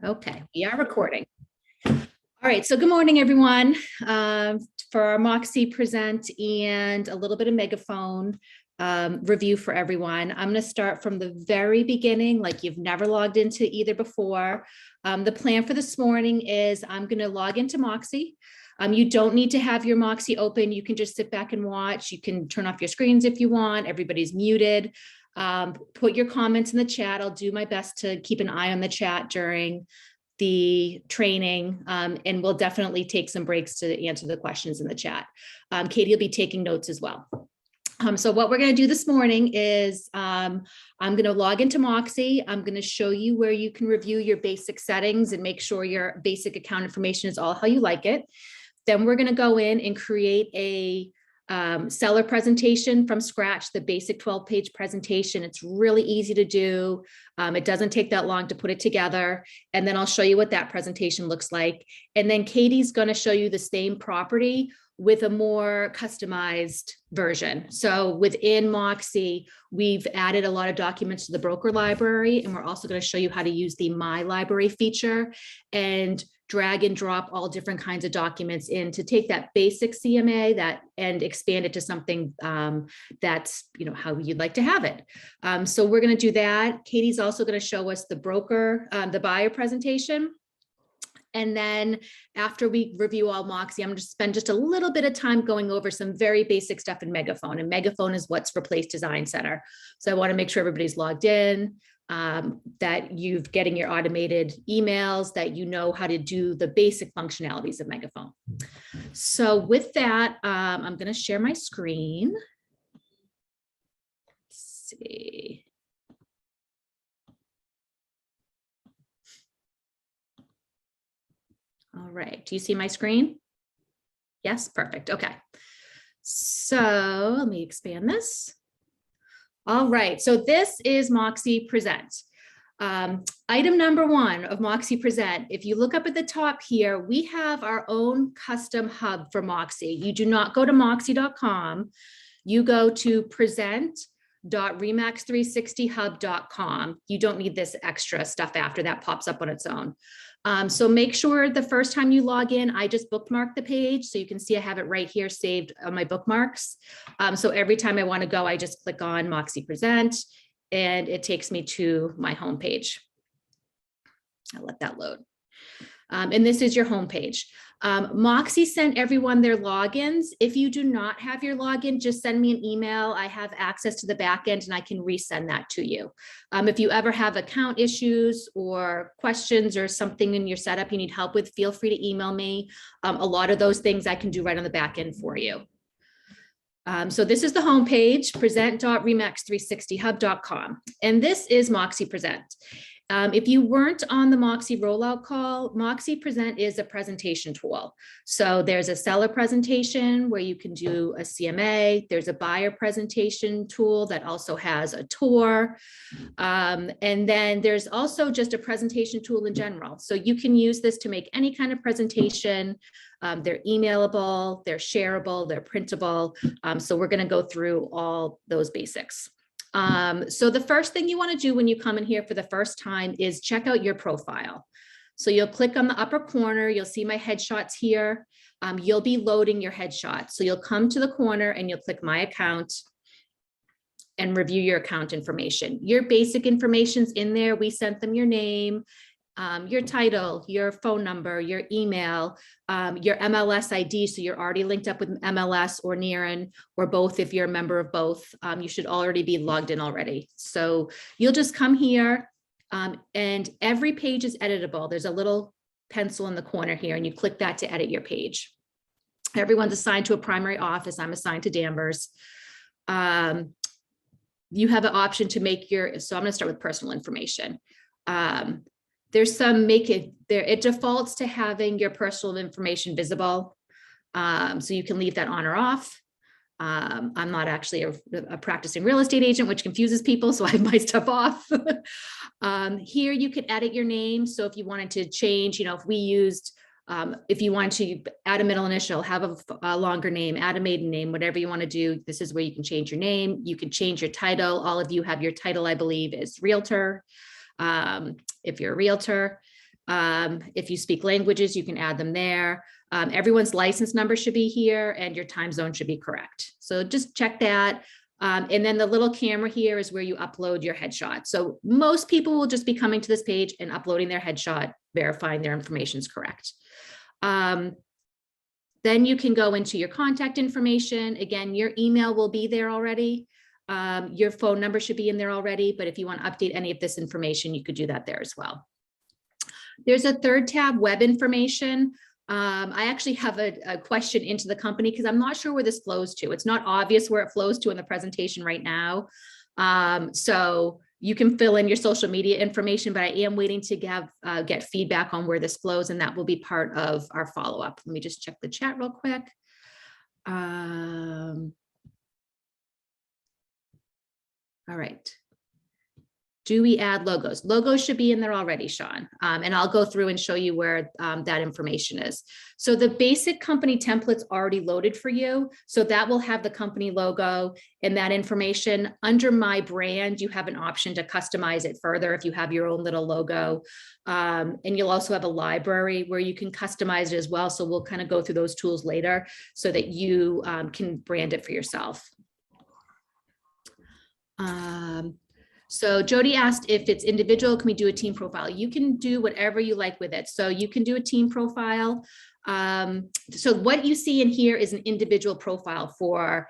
Okay, we are recording. All right, so good morning, everyone. For our MoxiPresent and a little bit of Megaphone review for everyone. I'm going to start from the very beginning, like you've never logged into either before. The plan for this morning is I'm going to log into Moxie. You don't need to have your Moxie open. You can just sit back and watch. You can turn off your screens if you want. Everybody's muted. Put your comments in the chat. I'll do my best to keep an eye on the chat during the training, and we'll definitely take some breaks to answer the questions in the chat. Katie will be taking notes as well. So what we're going to do this morning is I'm going to log into Moxie. I'm going to show you where you can review your basic settings and make sure your basic account information is all how you like it. Then we're going to go in and create a seller presentation from scratch, the basic 12-page presentation. It's really easy to do. It doesn't take that long to put it together. And then I'll show you what that presentation looks like. And then Katie's going to show you the same property with a more customized version. So within Moxie, we've added a lot of documents to the broker library, and we're also going to show you how to use the My Library feature and drag and drop all different kinds of documents in to take that basic CMA and expand it to something that's how you'd like to have it. So we're going to do that. Katie's also going to show us the the buyer presentation. And then after we review all Moxie, I'm going to spend just a little bit of time going over some very basic stuff in Megaphone. And Megaphone is what's replaced Design Center. So I want to make sure everybody's logged in, that you're getting your automated emails, that you know how to do the basic functionalities of Megaphone. So with that, I'm going to share my screen. Let's see. All right, do you see my screen? Yes, perfect. Okay. So let me expand this. All right, so this is MoxiPresent. Item number 1 of MoxiPresent, if you look up at the top here, we have our own custom hub for Moxie. You do not go to moxie.com. You go to present.remax360hub.com. You don't need this extra stuff after that pops up on its own. So make sure the first time you log in, I just bookmark the page. So you can see I have it right here saved on my bookmarks. So every time I want to go, I just click on MoxiPresent and it takes me to my homepage. I'll let that load. And this is your homepage. Moxie sent everyone their logins. If you do not have your login, just send me an email. I have access to the back end and I can resend that to you. If you ever have account issues or questions or something in your setup you need help with, feel free to email me. A lot of those things I can do right on the back end for you. So this is the homepage, present.remax360hub.com. And this is MoxiPresent. If you weren't on the Moxie rollout call, MoxiPresent is a presentation tool. So there's a seller presentation where you can do a CMA. There's a buyer presentation tool that also has a tour. And then there's also just a presentation tool in general. So you can use this to make any kind of presentation. They're emailable, they're shareable, they're printable. So we're going to go through all those basics. So the first thing you want to do when you come in here for the first time is check out your profile. So you'll click on the upper corner, you'll see my headshots here. You'll be loading your headshot. So you'll come to the corner and you'll click my account and review your account information. Your basic information's in there. We sent them your name, your title, your phone number, your email, your MLS ID. So you're already linked up with MLS or Nearin or both. If you're a member of both, you should already be logged in already. So you'll just come here and every page is editable. There's a little pencil in the corner here and you click that to edit your page. Everyone's assigned to a primary office. I'm assigned to Danvers. You have an option to make so I'm going to start with personal information. There's some it defaults to having your personal information visible. So you can leave that on or off. I'm not actually a practicing real estate agent, which confuses people. So I have my stuff off. Here you can edit your name. So if you wanted to change, if we used, if you want to add a middle initial, have a longer name, add a maiden name, whatever you want to do, this is where you can change your name. You can change your title. All of you have your title, I believe, is realtor. If you're a realtor. If you speak languages, you can add them there. Everyone's license number should be here and your time zone should be correct. So just check that. And then the little camera here is where you upload your headshot. So most people will just be coming to this page and uploading their headshot, verifying their information is correct. Then you can go into your contact information. Again, your email will be there already. Your phone number should be in there already, but if you want to update any of this information, you could do that there as well. There's a third tab, web information. I actually have a question into the company because I'm not sure where this flows to. It's not obvious where it flows to in the presentation right now. So you can fill in your social media information, but I am waiting to get feedback on where this flows, and that will be part of our follow-up. Let me just check the chat real quick. All right. Do we add logos? Logos should be in there already, Sean. And I'll go through and show you where that information is. So the basic company template's already loaded for you. So that will have the company logo and that information. Under my brand, you have an option to customize it further if you have your own little logo. And you'll also have a library where you can customize it as well. So we'll kind of go through those tools later so that you can brand it for yourself. So Jody asked if it's individual, can we do a team profile? You can do whatever you like with it. So you can do a team profile. So what you see in here is an individual profile for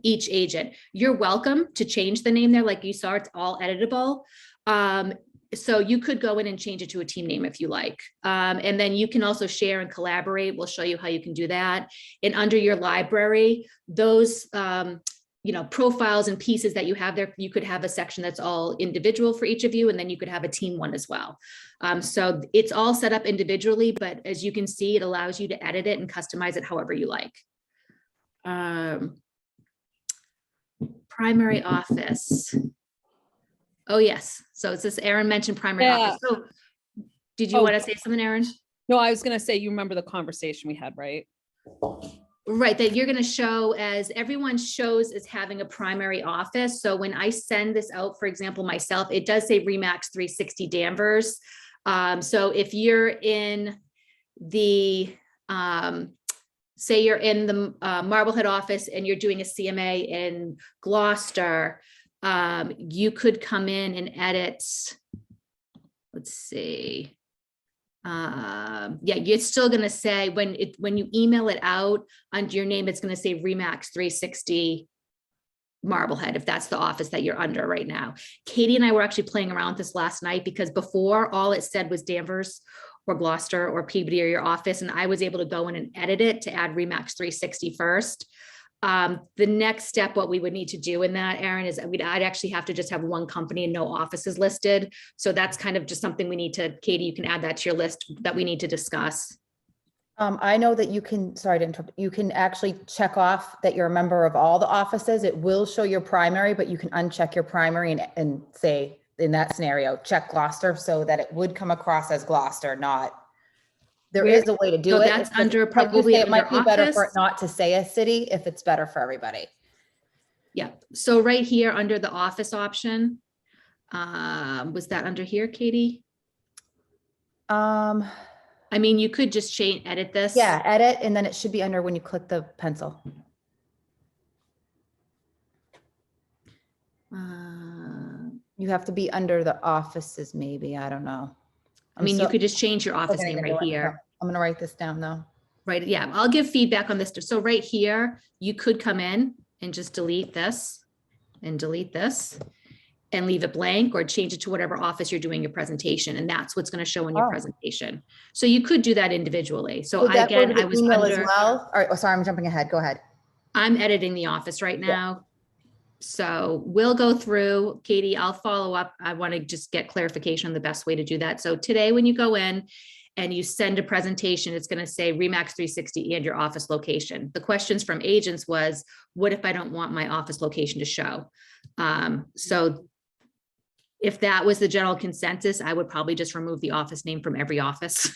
each agent. You're welcome to change the name there. Like you saw, it's all editable. So you could go in and change it to a team name if you like. And then you can also share and collaborate. We'll show you how you can do that. And under your library, those profiles and pieces that you have there, you could have a section that's all individual for each of you, and then you could have a team one as well. So it's all set up individually, but as you can see, it allows you to edit it and customize it however you like. Primary office. Oh, yes. So it's this, Erin mentioned primary office. So did you want to say something, Erin? No, I was going to say, you remember the conversation we had, right? Right, that you're going to show as everyone shows as having a primary office. So when I send this out, for example, myself, it does say Remax 360 Danvers. So if you're in the, say you're in the Marblehead office and you're doing a CMA in Gloucester, you could come in and edit, let's see. Yeah, you're still going to say when you email it out under your name, it's going to say Remax 360 Marblehead, if that's the office that you're under right now. Katie and I were actually playing around with this last night because before all it said was Danvers or Gloucester or Peabody or your office. And I was able to go in and edit it to add Remax 360 first. The next step, what we would need to do in that, Erin, is I'd actually have to just have one company and no offices listed. So that's kind of just something we need to, Katie, you can add that to your list that we need to discuss. I know that you can, sorry to interrupt, you can actually check off that you're a member of all the offices. It will show your primary, but you can uncheck your primary and say, in that scenario, check Gloucester so that it would come across as Gloucester, not. There is a way to do so it. That's under probably it might be better for it office. not to say a city if it's better for everybody. Yeah. So right here under the office option, was that under here, Katie? I mean, you could just change, edit this. Yeah, edit, and then it should be under when you click the pencil. You have to be under the offices, maybe. I don't know. I mean, you could just change your office name right here. I'm going to write this down though. Right. Yeah. I'll give feedback on this. So right here, you could come in and just delete this and delete this and leave it blank or change it to whatever office you're doing your presentation. And that's what's going to show in your presentation. So you could do that individually. So again, I was email under, as well. All right. Oh, sorry. I'm jumping ahead. Go ahead. I'm editing the office right now. So we'll go through, Katie, I'll follow up. I want to just get clarification on the best way to do that. So today, when you go in and you send a presentation, it's going to say Remax 360 and your office location. The questions from agents was, what if I don't want my office location to show? So if that was the general consensus, I would probably just remove the office name from every office.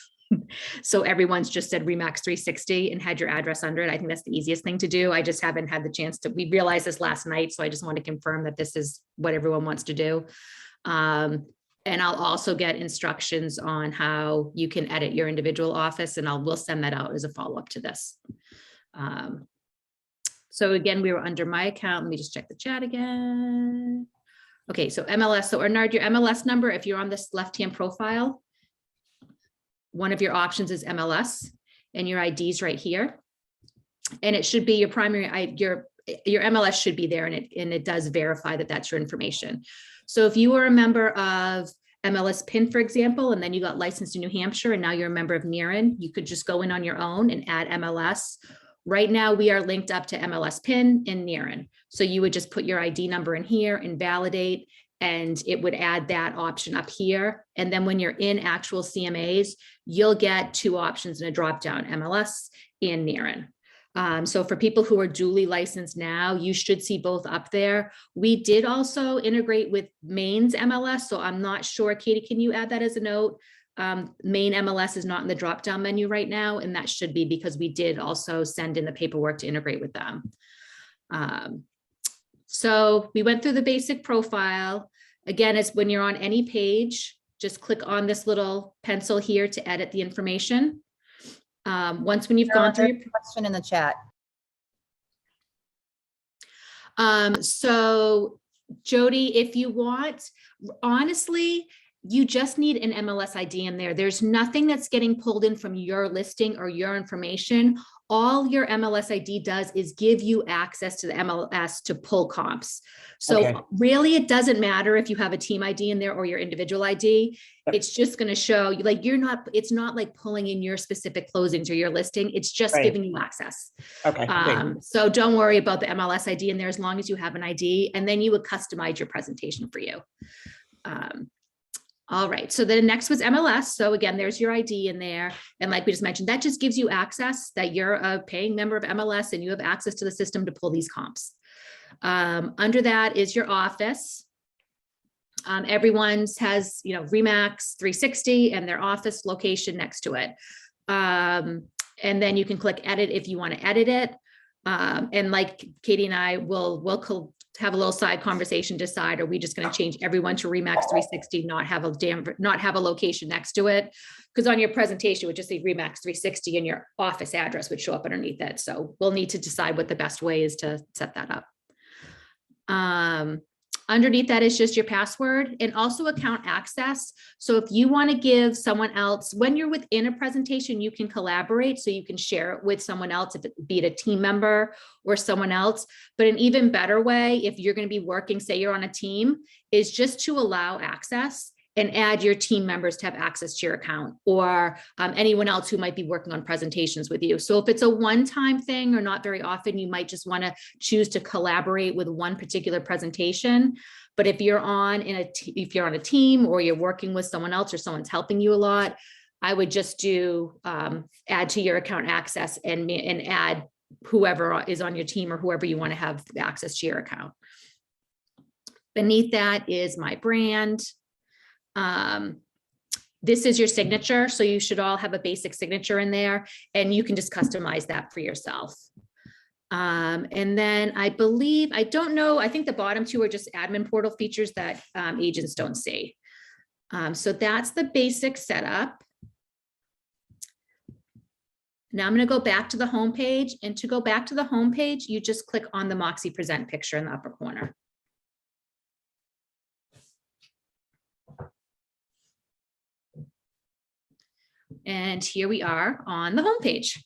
So everyone's just said Remax 360 and had your address under it. I think that's the easiest thing to do. I just haven't had the chance to, we realized this last night. So I just want to confirm that this is what everyone wants to do. And I'll also get instructions on how you can edit your individual office, and we'll send that out as a follow-up to this. So again, we were under my account. Let me just check the chat again. Okay, so MLS. So Bernard, your MLS number, if you're on this left-hand profile, one of your options is MLS, and your ID is right here. And it should be your primary, your MLS should be there, and it does verify that that's your information. So if you were a member of MLS PIN, for example, and then you got licensed in New Hampshire and now you're a member of NERIN, you could just go in on your own and add MLS. Right now we are linked up to MLS PIN in NERIN. So you would just put your ID number in here and validate, and it would add that option up here. And then when you're in actual CMAs, you'll get two options in a dropdown, MLS and NERIN. So for people who are duly licensed now, you should see both up there. We did also integrate with Maine's MLS. So I'm not sure, Katie, can you add that as a note? Maine MLS is not in the drop-down menu right now, and that should be because we did also send in the paperwork to integrate with them. So we went through the basic profile. Again, it's when you're on any page, just click on this little pencil here to edit the information. Once when you've gone through your question in the chat. So Jody, if you want, honestly, you just need an MLS ID in there. There's nothing that's getting pulled in from your listing or your information. All your MLS ID does is give you access to the MLS to pull comps. So really, it doesn't matter if you have a team ID in there or your individual ID. It's just going to show you, like, it's not like pulling in your specific closings or your listing. It's just giving you access. So don't worry about the MLS ID in there as long as you have an ID, and then you would customize your presentation for you. All right, so the next was MLS. So again, there's your ID in there. And like we just mentioned, that just gives you access that you're a paying member of MLS and you have access to the system to pull these comps. Under that is your office. Everyone's has, Remax 360 and their office location next to it. And then you can click edit if you want to edit it. And like Katie and I will have a little side conversation, decide, are we just going to change everyone to Remax 360, not have a location next to it? Because on your presentation would just say Remax 360 and your office address would show up underneath it. So we'll need to decide what the best way is to set that up. Underneath that is just your password and also account access. So if you want to give someone else, when you're within a presentation, you can collaborate. So you can share it with someone else, if it be it a team member or someone else. But an even better way, if you're going to be working, say you're on a team, is just to allow access and add your team members to have access to your account, or anyone else who might be working on presentations with you. So if it's a one-time thing or not very often, you might just want to choose to collaborate with one particular presentation. But if you're on if you're on a team or you're working with someone else or someone's helping you a lot, I would just do add to your account access and add whoever is on your team or whoever you want to have access to your account. Beneath that is my brand. This is your signature. So you should all have a basic signature in there, and you can just customize that for yourself. And then I don't know, I think the bottom two are just admin portal features that agents don't see. So that's the basic setup. Now I'm going to go back to the home page, and to go back to the home page, you just click on the MoxiPresent picture in the upper corner. And here we are on the homepage.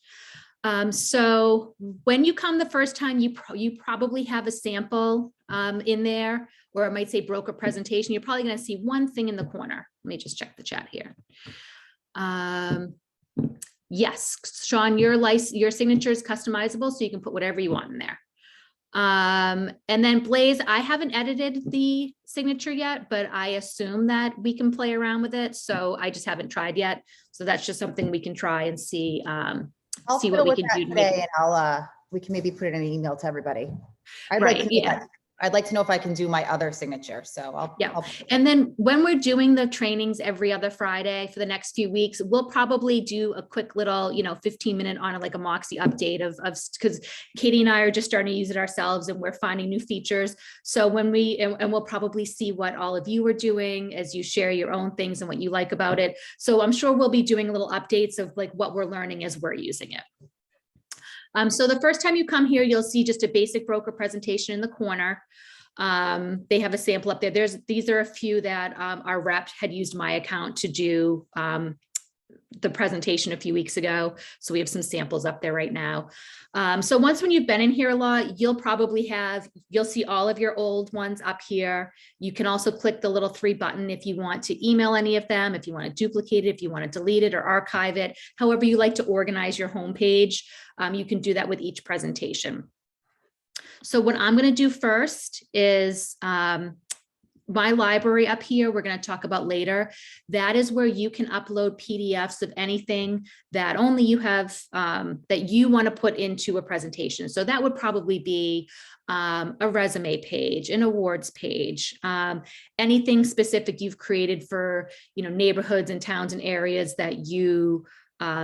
So when you come the first time, you probably have a sample in there, or it might say broker presentation. You're probably going to see one thing in the corner. Let me just check the chat here. Yes, Sean, your signature is customizable, so you can put whatever you want in there. And then Blaze, I haven't edited the signature yet, but I assume that we can play around with it. So I just haven't tried yet. So that's just something we can try and see, see what we can do today, and we can maybe put it in an email to everybody. Right, yeah. I'd like to know if I can do my other signature. So Yeah. I'll And then when we're doing the trainings every other Friday for the next few weeks, we'll probably do a quick little, 15-minute on like a Moxie update of because Katie and I are just starting to use it ourselves and we're finding new features. So when and we'll probably see what all of you are doing as you share your own things and what you like about it. So I'm sure we'll be doing little updates of like what we're learning as we're using it. So the first time you come here, you'll see just a basic broker presentation in the corner. They have a sample up there. These are a few that our rep had used my account to do the presentation a few weeks ago. So we have some samples up there right now. So when you've been in here a lot, you'll see all of your old ones up here. You can also click the little 3 button if you want to email any of them, if you want to duplicate it, if you want to delete it or archive it, however you like to organize your homepage. You can do that with each presentation. So what I'm going to do first is my library up here, we're going to talk about later. That is where you can upload PDFs of anything that only you have that you want to put into a presentation. So that would probably be a resume page, an awards page, anything specific you've created for neighborhoods and towns and areas that you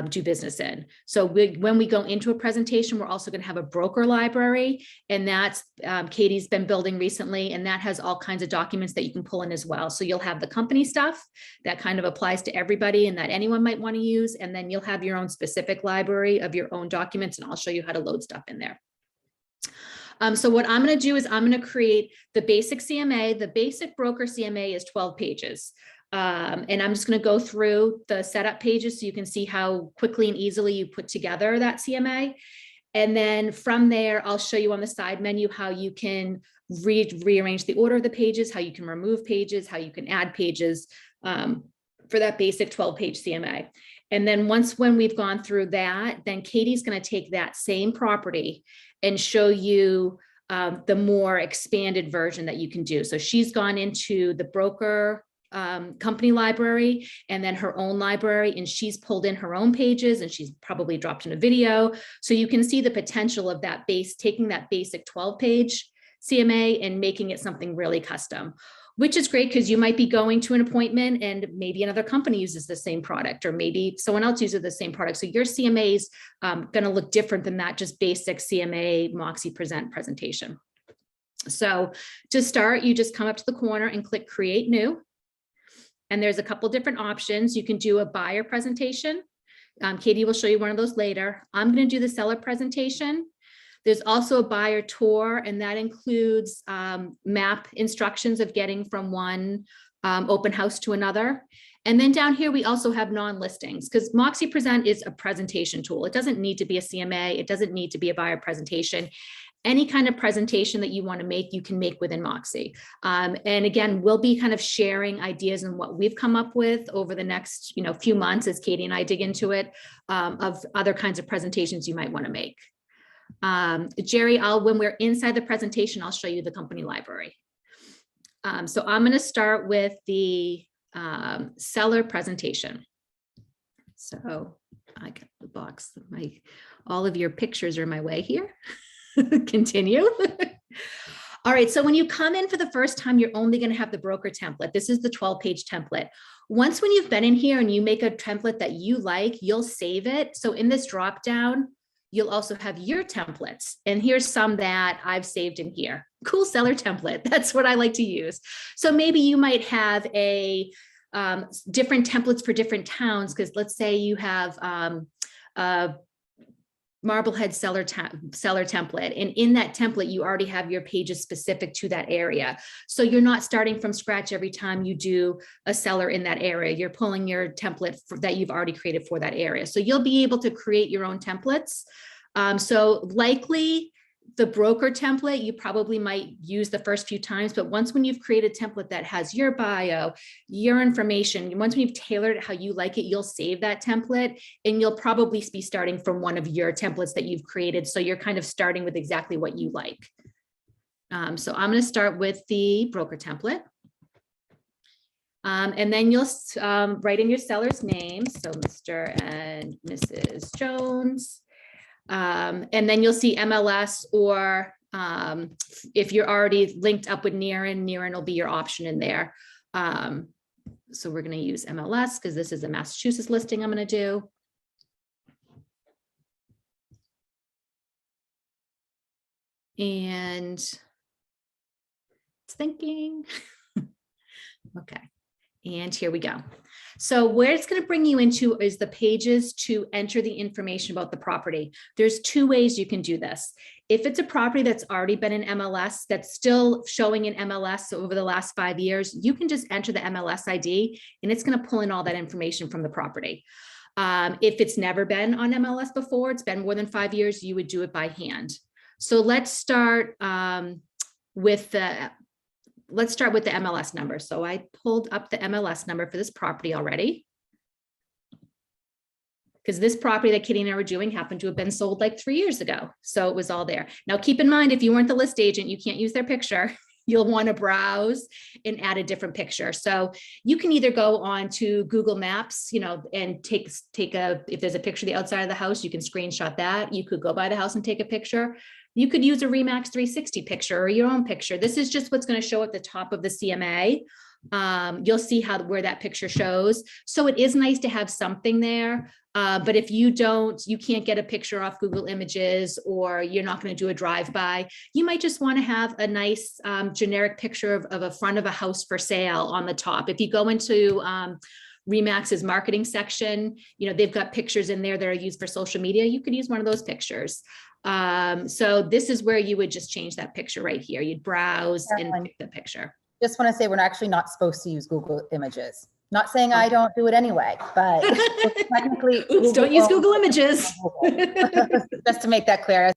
do business in. So when we go into a presentation, we're also going to have a broker library, and that's Katie's been building recently, and that has all kinds of documents that you can pull in as well. So you'll have the company stuff that kind of applies to everybody and that anyone might want to use, and then you'll have your own specific library of your own documents, and I'll show you how to load stuff in there. So what I'm going to do is I'm going to create the basic CMA. The basic broker CMA is 12 pages. And I'm just going to go through the setup pages so you can see how quickly and easily you put together that CMA. And then from there, I'll show you on the side menu how you can rearrange the order of the pages, how you can remove pages, how you can add pages for that basic 12-page CMA. And then when we've gone through that, then Katie's going to take that same property and show you the more expanded version that you can do. So she's gone into the broker company library and then her own library, and she's pulled in her own pages and she's probably dropped in a video. So you can see the potential of that taking that basic 12-page CMA and making it something really custom, which is great because you might be going to an appointment and maybe another company uses the same product, or maybe someone else uses the same product. So your CMA is going to look different than that just basic CMA MoxiPresent presentation. So to start, you just come up to the corner and click Create New. And there's a couple different options. You can do a buyer presentation. Katie will show you one of those later. I'm going to do the seller presentation. There's also a buyer tour, and that includes map instructions of getting from one open house to another. And then down here, we also have non-listings, because MoxiPresent is a presentation tool. It doesn't need to be a CMA. It doesn't need to be a buyer presentation. Any kind of presentation that you want to make, you can make within Moxie. And again, we'll be kind of sharing ideas and what we've come up with over the next few months as Katie and I dig into it, of other kinds of presentations you might want to make. Jerry, when we're inside the presentation, I'll show you the company library. So I'm going to start with the seller presentation. So I got the box. All of your pictures are in my way here. Continue. All right, so when you come in for the first time, you're only going to have the broker template. This is the 12-page template. Once when you've been in here and you make a template that you like, you'll save it. So in this drop down, you'll also have your templates. And here's some that I've saved in here. Cool seller template. That's what I like to use. So maybe you might have a different templates for different towns, because let's say you have Marblehead seller template. And in that template, you already have your pages specific to that area. So you're not starting from scratch every time you do a seller in that area. You're pulling your template that you've already created for that area. So you'll be able to create your own templates. So likely the broker template, you probably might use the first few times, but when you've created a template that has your bio, your information, once you've tailored it how you like it, you'll save that template and you'll probably be starting from one of your templates that you've created. So you're kind of starting with exactly what you like. So I'm going to start with the broker template. And then you'll write in your seller's name. So Mr. and Mrs. Jones. And then you'll see MLS or If you're already linked up with Nearin, Nearin will be your option in there. So we're going to use MLS because this is a Massachusetts listing I'm going to do. And it's thinking. Okay. And here we go. So where it's going to bring you into is the pages to enter the information about the property. There's two ways you can do this. If it's a property that's already been in MLS, that's still showing in MLS over the last 5 years, you can just enter the MLS ID and it's going to pull in all that information from the property. If it's never been on MLS before, it's been more than 5 years, you would do it by hand. So let's start with the MLS number. So I pulled up the MLS number for this property already. Because this property that Kitty and I were doing happened to have been sold like 3 years ago. So it was all there. Now, keep in mind, if you weren't the list agent, you can't use their picture. You'll want to browse and add a different picture. So you can either go on to Google Maps, and take if there's a picture of the outside of the house, you can screenshot that. You could go by the house and take a picture. You could use a Remax 360 picture or your own picture. This is just what's going to show at the top of the CMA. You'll see where that picture shows. So it is nice to have something there. But if you can't get a picture off Google Images, or you're not going to do a drive-by, you might just want to have a nice generic picture of a front of a house for sale on the top. If you go into Remax's marketing section, they've got pictures in there that are used for social media. You could use one of those pictures. So this is where you would just change that picture right here. You'd browse and pick the picture. Just want to say we're actually not supposed to use Google Images. Not saying I don't do it anyway, but technically, don't use Google Images. Just to make that clear.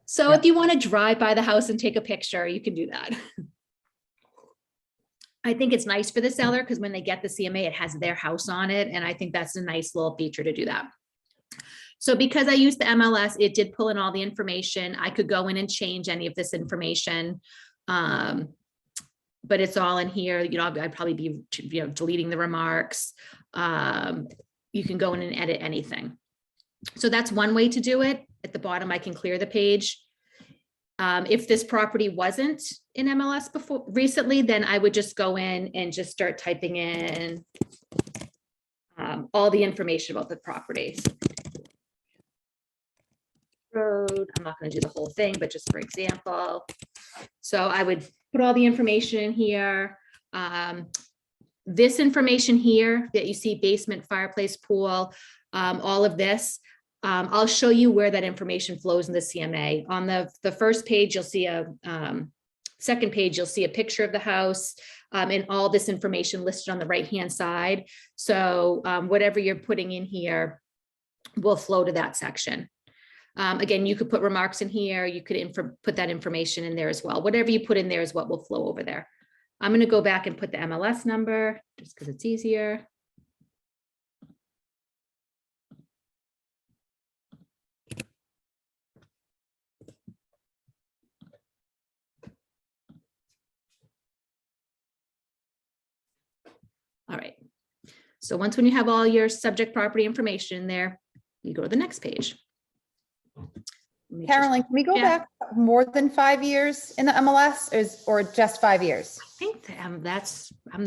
So if you want to drive by the house and take a picture, you can do that. I think it's nice for the seller because when they get the CMA, it has their house on it. And I think that's a nice little feature to do that. So because I used the MLS, it did pull in all the information. I could go in and change any of this information. But it's all in here. I'd probably be, deleting the remarks. You can go in and edit anything. So that's one way to do it. At the bottom, I can clear the page. If this property wasn't in MLS recently, then I would just go in and just start typing in all the information about the properties. Road. I'm not going to do the whole thing, but just for example. So I would put all the information in here. This information here that you see, basement, fireplace, pool, all of this, I'll show you where that information flows in the CMA. On the first page, you'll see second page, you'll see a picture of the house and all this information listed on the right-hand side. So whatever you're putting in here will flow to that section. Again, you could put remarks in here. You could put that information in there as well. Whatever you put in there is what will flow over there. I'm going to go back and put the MLS number just because it's easier. All right. So when you have all your subject property information in there, you go to the next page. Carolyn, can we go back more than 5 yeys in the MLS or just 5 years? I think I'm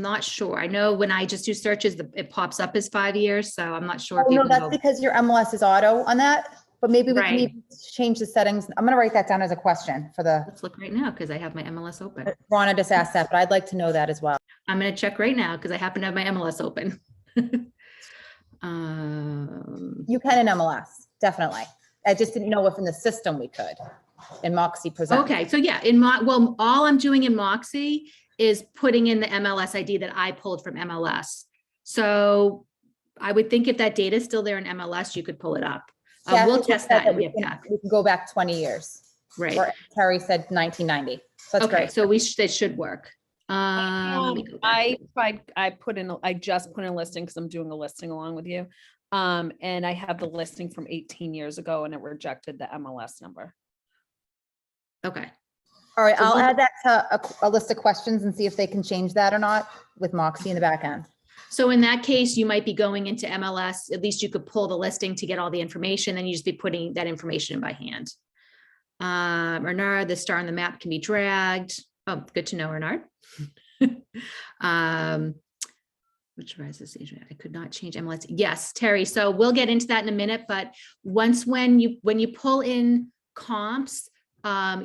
not sure. I know when I just do searches, it pops up as 5 years. So I'm not sure. Oh, no, that's because your MLS is auto on that, but maybe we Right. can even change the settings. I'm going to write that down as a question for the, Let's look right now because I have my MLS open. Ronna just asked that, but I'd like to know that as well. I'm going to check right now because I happen to have my MLS open. You can in MLS, definitely. I just didn't know if in the system we could in MoxiPresent. Okay, so yeah, all I'm doing in Moxie is putting in the MLS ID that I pulled from MLS. So I would think if that data is still there in MLS, you could pull it up. Yeah, We'll it test said that and we get can- back. We can go back 20 years. Right. Or Terry said 1990. So that's Okay, great. so that should work. Let me go back. I just put in a listing because I'm doing a listing along with you. And I have the listing from 18 years ago and it rejected the MLS number. Okay. All right, So I'll we'll- add that to a list of questions and see if they can change that or not with Moxie in the back end. So in that case, you might be going into MLS, at least you could pull the listing to get all the information, then you just be putting that information in by hand. Bernard, the star on the map can be dragged. Oh, good to know, Bernard. Which rises, I could not change MLS. Yes, Terry. So we'll get into that in a minute, but when you pull in comps,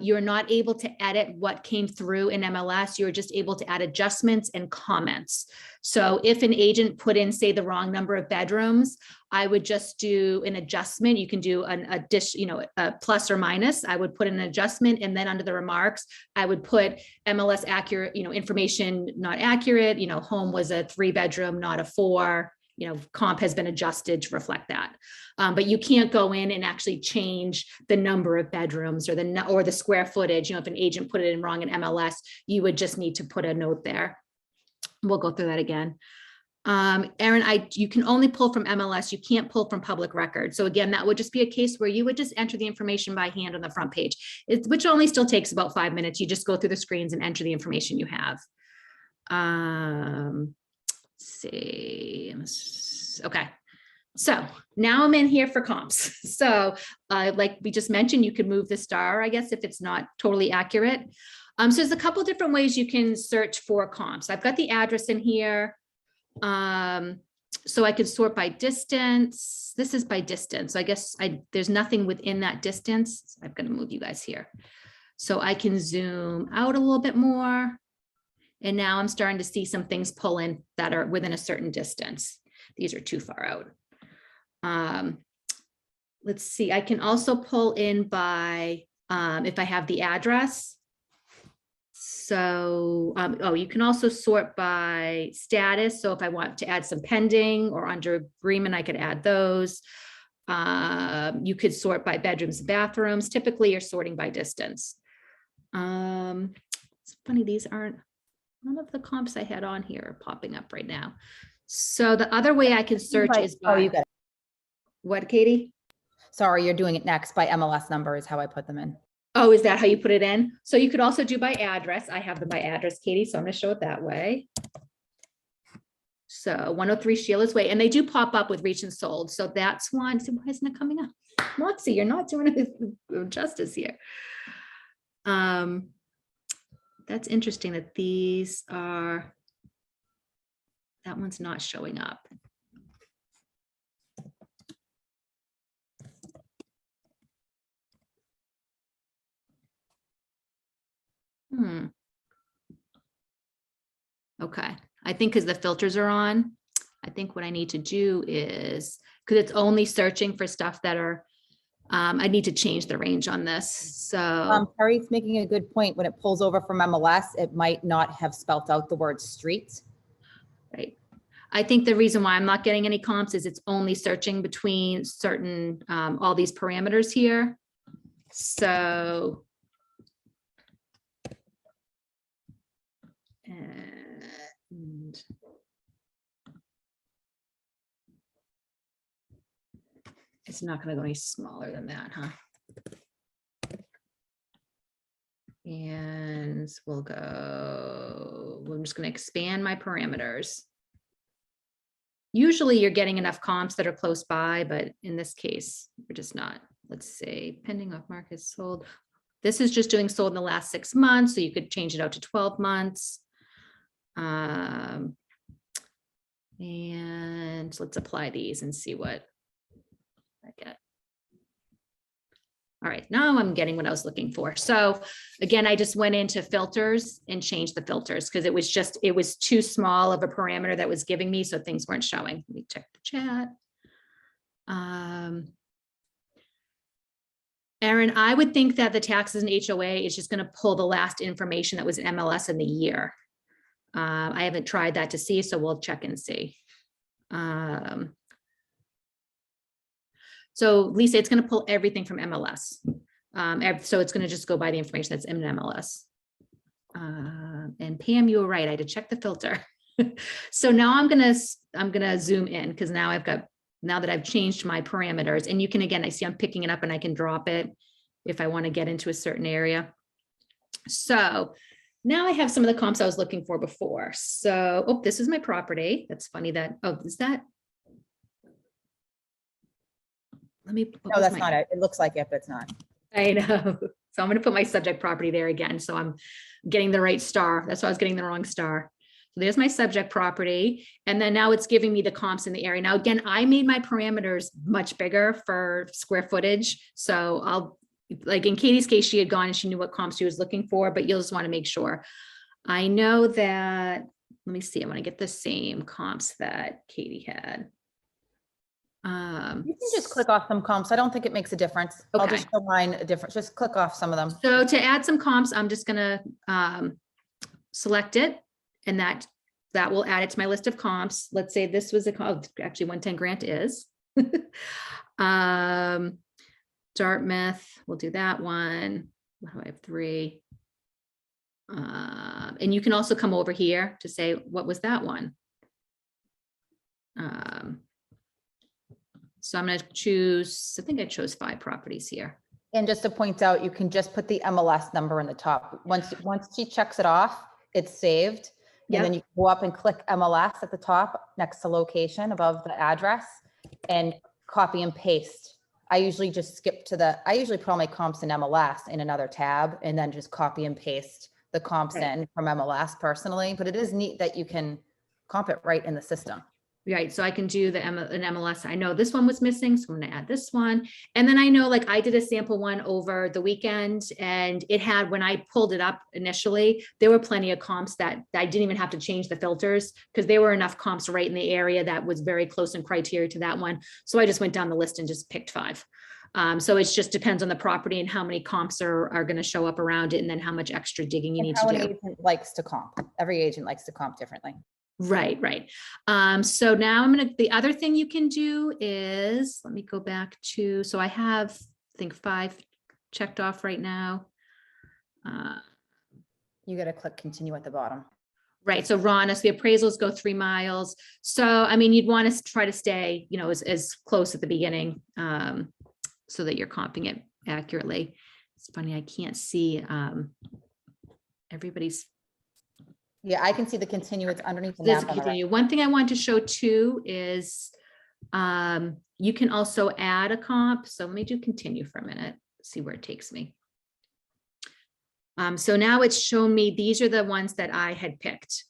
you're not able to edit what came through in MLS. You're just able to add adjustments and comments. So if an agent put in, say, the wrong number of bedrooms, I would just do an adjustment. You can do a plus or minus. I would put in an adjustment, and then under the remarks, I would put MLS accurate, information not accurate. Home was a 3-bedroom, not a 4. Comp has been adjusted to reflect that. But you can't go in and actually change the number of bedrooms or the square footage. If an agent put it in wrong in MLS, you would just need to put a note there. We'll go through that again. Aaron, you can only pull from MLS. You can't pull from public record. So again, that would just be a case where you would just enter the information by hand on the front page, which only still takes about 5 minutes. You just go through the screens and enter the information you have. See. Okay. So now I'm in here for comps. So like we just mentioned, you could move the star, I guess, if it's not totally accurate. So there's a couple different ways you can search for comps. I've got the address in here. So I could sort by distance. This is by distance. So I guess there's nothing within that distance. I'm going to move you guys here. So I can zoom out a little bit more. And now I'm starting to see some things pull in that are within a certain distance. These are too far out. Let's see. I can also pull in by, if I have the address. So, you can also sort by status. So if I want to add some pending or under agreement, I could add those. You could sort by bedrooms and bathrooms. Typically, you're sorting by distance. It's funny, none of the comps I had on here are popping up right now. So the other way I can search is by, you got it. What, Katie? Sorry, you're doing it next by MLS number is how I put them in. Oh, is that how you put it in? So you could also do by address. I have them by address, Katie, so I'm going to show it that way. So 103 Sheila's Way, and they do pop up with reach and sold. So that's one. So why isn't it coming up? Moxie, you're not doing it justice here. That's interesting that that one's not showing up. Okay, I think because the filters are on, I think what I need to do is, because it's only searching for stuff that are, I need to change the range on this. So Terry's making a good point. When it pulls over from MLS, it might not have spelt out the word street. right. I think the reason why I'm not getting any comps is it's only searching between certain, all these parameters here. So. And it's not going to go any smaller than that, huh? And we'll go, I'm just going to expand my parameters. Usually you're getting enough comps that are close by, but in this case, we're just not. Let's say pending off market sold. This is just doing sold in the last 6 months, so you could change it out to 12 months. And let's apply these and see what I get. All right, now I'm getting what I was looking for. So again, I just went into filters and changed the filters because it was too small of a parameter that was giving me, so things weren't showing. Let me check the chat. Aaron, I would think that the taxes and HOA is just going to pull the last information that was in MLS in the year. I haven't tried that to see, so we'll check and see. So Lisa, it's going to pull everything from MLS. So it's going to just go by the information that's in MLS. And Pam, you were right. I had to check the filter. So now I'm going to zoom in because now that I've changed my parameters, and you can, again, I see I'm picking it up and I can drop it if I want to get into a certain area. So now I have some of the comps I was looking for before. So, oh, this is my property. That's funny that, oh, is that? Let me. No, that's not it. It looks like it, but it's not. I know. So I'm going to put my subject property there again. So I'm getting the right star. That's why I was getting the wrong star. So there's my subject property. And then now it's giving me the comps in the area. Now, again, I made my parameters much bigger for square footage. So I'll, like in Katie's case, she had gone and she knew what comps she was looking for, but you'll just want to make sure. I know that, let me see, I want to get the same comps that Katie had. You can just click off some comps. I don't think it makes a difference. I'll Okay. just show mine a difference. Just click off some of them. So to add some comps, I'm just gonna select it, and that will add it to my list of comps. Let's say this was actually 110 Grant is. Dartmouth, we'll do that one. What do I have? 3. And you can also come over here to say, what was that one? So I'm going to choose, I think I chose 5 properties here. And just to point out, you can just put the MLS number in the top. Once she checks it off, it's saved. And then you go up and click MLS at the top next to location above the address and copy and paste. I usually just skip to I usually put all my comps in MLS in another tab and then just copy and paste the comps in from MLS personally. But it is neat that you can comp it right in the system. Right, so I can do an MLS. I know this one was missing, so I'm gonna add this one. And then I know, like, I did a sample one over the weekend and it had, when I pulled it up initially, there were plenty of comps that I didn't even have to change the filters because there were enough comps right in the area that was very close in criteria to that one. So I just went down the list and just picked 5. So it just depends on the property and how many comps are gonna show up around it and then how much extra digging you need to do. How an agent likes to comp. Every agent likes to comp differently. Right. So now the other thing you can do is, let me go back to, so I have, I think 5 checked off right now. You got to click continue at the bottom. Right. So Ron, as the appraisals go 3 miles. So, I mean, you'd want to try to stay, as close at the beginning, so that you're comping it accurately. It's funny, I can't see everybody's. Yeah, I can see the continue. It's underneath the There's map on the right. continue. One thing I want to show too is you can also add a comp. So let me do continue for a minute, see where it takes me. So now it's shown me, these are the ones that I had picked.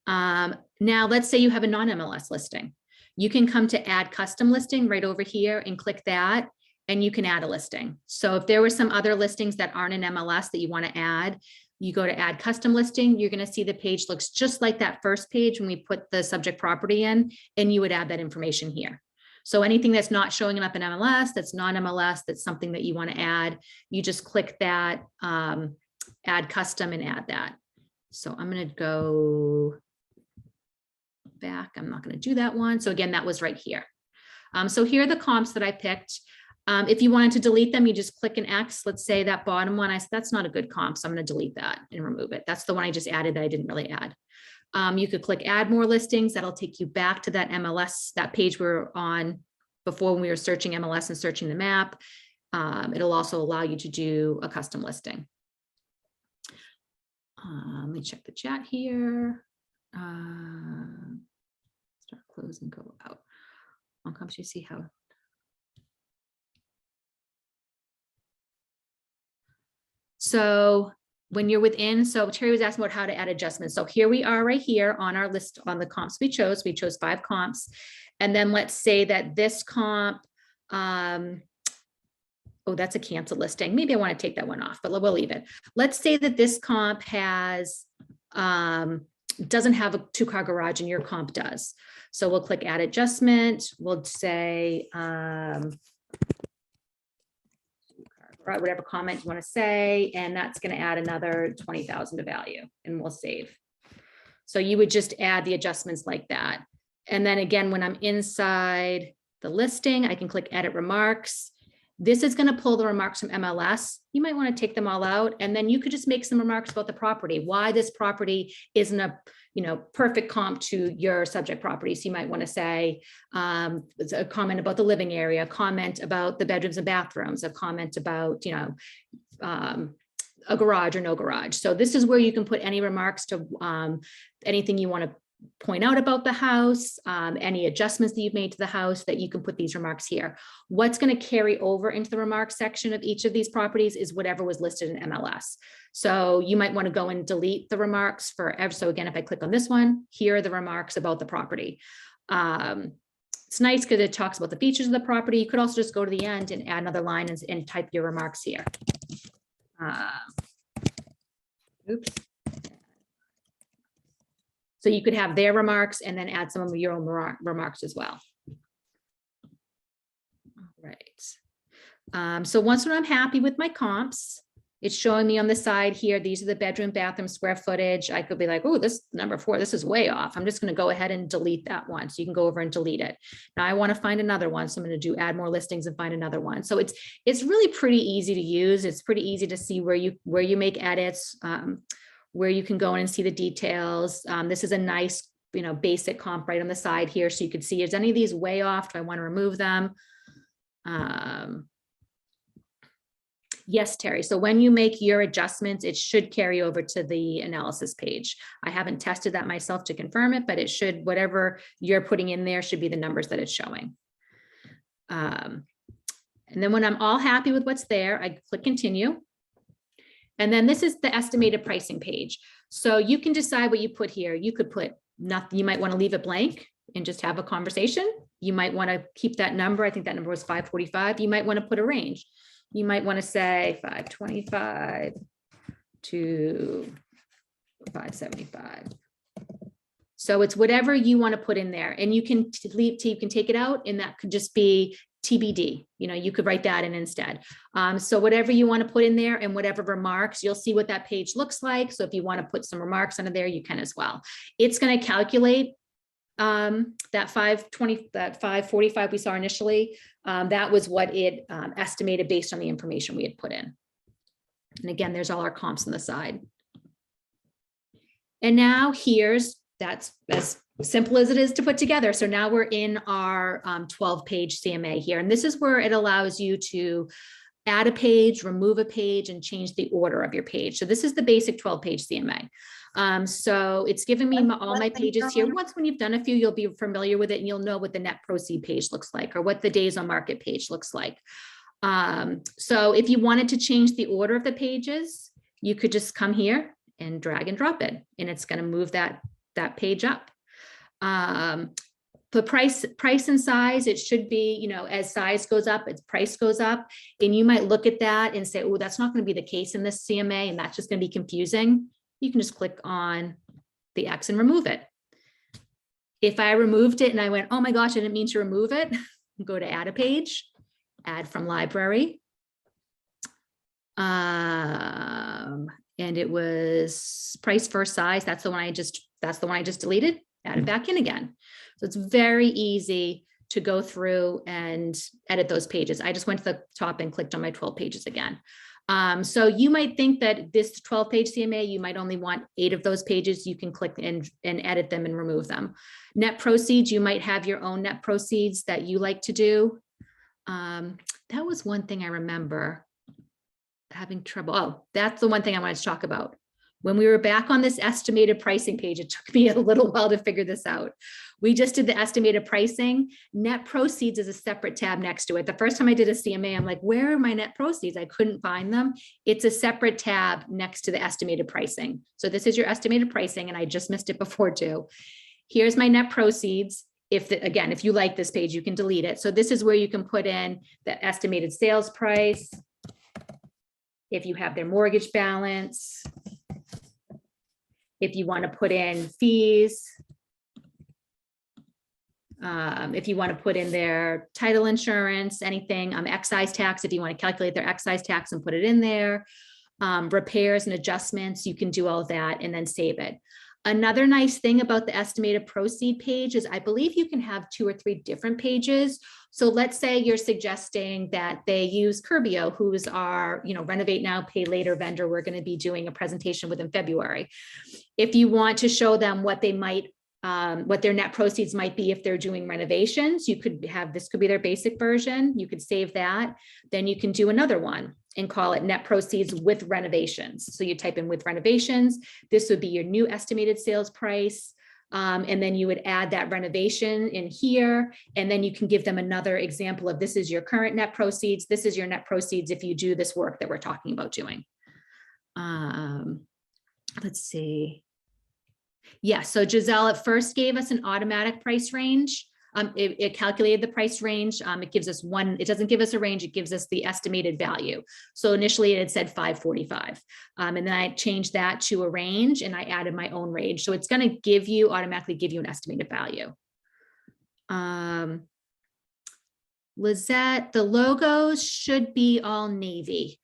Now let's say you have a non-MLS listing. You can come to add custom listing right over here and click that, and you can add a listing. So if there were some other listings that aren't in MLS that you want to add, you go to add custom listing, you're going to see the page looks just like that first page when we put the subject property in, and you would add that information here. So anything that's not showing up in MLS, that's non-MLS, that's something that you want to add, you just click that, add custom and add that. So I'm going to go back. I'm not going to do that one. So again, that was right here. So here are the comps that I picked. If you wanted to delete them, you just click an X. Let's say that bottom one, I said, that's not a good comp, so I'm going to delete that and remove it. That's the one I just added that I didn't really add. You could click add more listings. That'll take you back to that MLS, that page we were on before when we were searching MLS and searching the map. It'll also allow you to do a custom listing. Let me check the chat here. Start, close, and go out. I'll come to see how. So when you're within, so Terry was asking about how to add adjustments. So here we are right here on our list on the comps we chose. We chose 5 comps. And then let's say that this comp, oh, that's a canceled listing. Maybe I want to take that one off, but we'll leave it. Let's say that this comp has, doesn't have a 2-car garage and your comp does. So we'll click add adjustment. We'll say, whatever comment you want to say, and that's going to add another 20,000 to value, and we'll save. So you would just add the adjustments like that. And then again, when I'm inside the listing, I can click edit remarks. This is going to pull the remarks from MLS. You might want to take them all out, and then you could just make some remarks about the property, why this property isn't a perfect comp to your subject property. So you might want to say a comment about the living area, a comment about the bedrooms and bathrooms, a comment about, a garage or no garage. So this is where you can put any remarks to anything you want to point out about the house, any adjustments that you've made to the house, that you can put these remarks here. What's going to carry over into the remarks section of each of these properties is whatever was listed in MLS. So you might want to go and delete the remarks for every. So again, if I click on this one, here are the remarks about the property. It's nice because it talks about the features of the property. You could also just go to the end and add another line and type your remarks here. Oops. So you could have their remarks and then add some of your own remarks as well. All right. So once when I'm happy with my comps, it's showing me on the side here, these are the bedroom, bathroom square footage. I could be like, oh, this number 4, this is way off. I'm just going to go ahead and delete that one. So you can go over and delete it. Now I want to find another one. So I'm going to do add more listings and find another one. So it's really pretty easy to use. It's pretty easy to see where you make edits, where you can go in and see the details. This is a nice, basic comp right on the side here. So you can see, is any of these way off? Do I want to remove them? Yes, Terry. So when you make your adjustments, it should carry over to the analysis page. I haven't tested that myself to confirm it, but it should, whatever you're putting in there should be the numbers that it's showing. And then when I'm all happy with what's there, I click continue. And then this is the estimated pricing page. So you can decide what you put here. You could put nothing. You might want to leave it blank and just have a conversation. You might want to keep that number. I think that number was 545. You might want to put a range. You might want to say 525 to 575. So it's whatever you want to put in there, and you can you can take it out, and that could just be TBD. You could write that in instead. So whatever you want to put in there and whatever remarks, you'll see what that page looks like. So if you want to put some remarks under there, you can as well. It's going to calculate that 545 we saw initially. That was what it estimated based on the information we had put in. And again, there's all our comps on the side. And now that's as simple as it is to put together. So now we're in our 12-page CMA here. And this is where it allows you to add a page, remove a page, and change the order of your page. So this is the basic 12-page CMA. So it's giving me all my pages here. Once when you've done a few, you'll be familiar with it and you'll know what the net proceed page looks like or what the days on market page looks like. So if you wanted to change the order of the pages, you could just come here and drag and drop it, and it's going to move that page up. The price and size, it should be, as size goes up, its price goes up. And you might look at that and say, oh, that's not going to be the case in this CMA, and that's just going to be confusing. You can just click on the X and remove it. If I removed it and I went, oh my gosh, I didn't mean to remove it, go to add a page, add from library. And it was price first size. That's the one I just deleted, add it back in again. So it's very easy to go through and edit those pages. I just went to the top and clicked on my 12 pages again. So you might think that this 12-page CMA, you might only want 8 of those pages. You can click and edit them and remove them. Net proceeds, you might have your own net proceeds that you like to do. That was one thing I remember having trouble. Oh, that's the one thing I wanted to talk about. When we were back on this estimated pricing page, it took me a little while to figure this out. We just did the estimated pricing. Net proceeds is a separate tab next to it. The first time I did a CMA, I'm like, where are my net proceeds? I couldn't find them. It's a separate tab next to the estimated pricing. So this is your estimated pricing, and I just missed it before too. Here's my net proceeds. Again, if you like this page, you can delete it. So this is where you can put in the estimated sales price. If you have their mortgage balance, if you want to put in fees, if you want to put in their title insurance, anything, excise tax, if you want to calculate their excise tax and put it in there, repairs and adjustments, you can do all of that and then save it. Another nice thing about the estimated proceed page is I believe you can have 2 or 3 different pages. So let's say you're suggesting that they use Curbio, who's our, renovate now, pay later vendor. We're going to be doing a presentation with in February. If you want to show them what they might, what their net proceeds might be if they're doing renovations, you could have, this could be their basic version. You could save that. Then you can do another one and call it net proceeds with renovations. So you type in with renovations, this would be your new estimated sales price. And then you would add that renovation in here, and then you can give them another example of this is your current net proceeds. This is your net proceeds if you do this work that we're talking about doing. Let's see. Yeah, so Giselle at first gave us an automatic price range. It calculated the price range. It gives us one, it doesn't give us a range, it gives us the estimated value. So initially it had said 545. And then I changed that to a range and I added my own range. So it's going to give you, automatically give you an estimated value. Lizette, the logos should be all navy.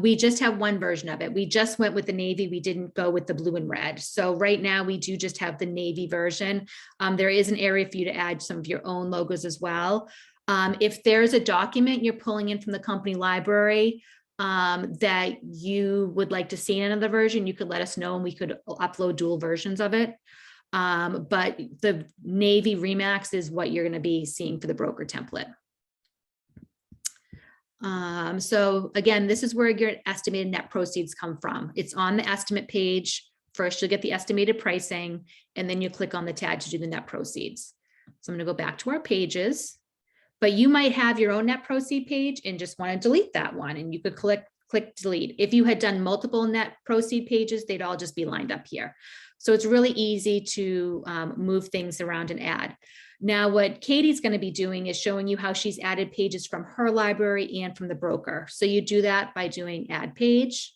We just have one version of it. We just went with the navy. We didn't go with the blue and red. So right now we do just have the navy version. There is an area for you to add some of your own logos as well. If there's a document you're pulling in from the company library that you would like to see in another version, you could let us know and we could upload dual versions of it. But the navy Remax is what you're going to be seeing for the broker template. So again, this is where your estimated net proceeds come from. It's on the estimate page. First, you'll get the estimated pricing, and then you click on the tab to do the net proceeds. So I'm going to go back to our pages, but you might have your own net proceed page and just want to delete that one, and you could click delete. If you had done multiple net proceed pages, they'd all just be lined up here. So it's really easy to move things around and add. Now, what Katie's going to be doing is showing you how she's added pages from her library and from the broker. So you do that by doing add page,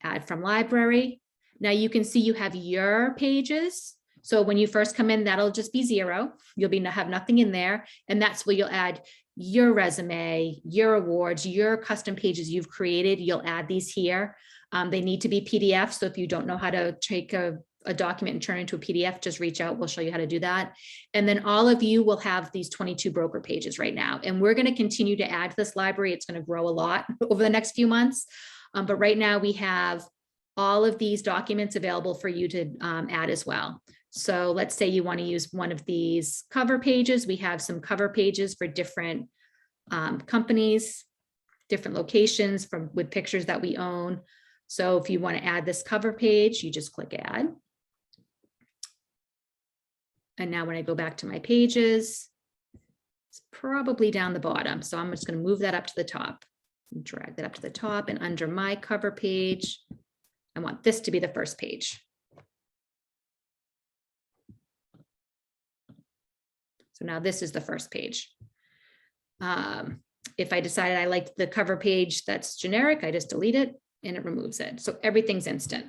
add from library. Now you can see you have your pages. So when you first come in, that'll just be 0. You'll have nothing in there. And that's where you'll add your resume, your awards, your custom pages you've created. You'll add these here. They need to be PDF. So if you don't know how to take a document and turn it into a PDF, just reach out. We'll show you how to do that. And then all of you will have these 22 broker pages right now. And we're going to continue to add to this library. It's going to grow a lot over the next few months. But right now we have all of these documents available for you to add as well. So let's say you want to use one of these cover pages. We have some cover pages for different companies, different locations with pictures that we own. So if you want to add this cover page, you just click add. And now when I go back to my pages, it's probably down the bottom. So I'm just going to move that up to the top, drag that up to the top, and under my cover page, I want this to be the first page. So now this is the first page. If I decided I liked the cover page that's generic, I just delete it and it removes it. So everything's instant.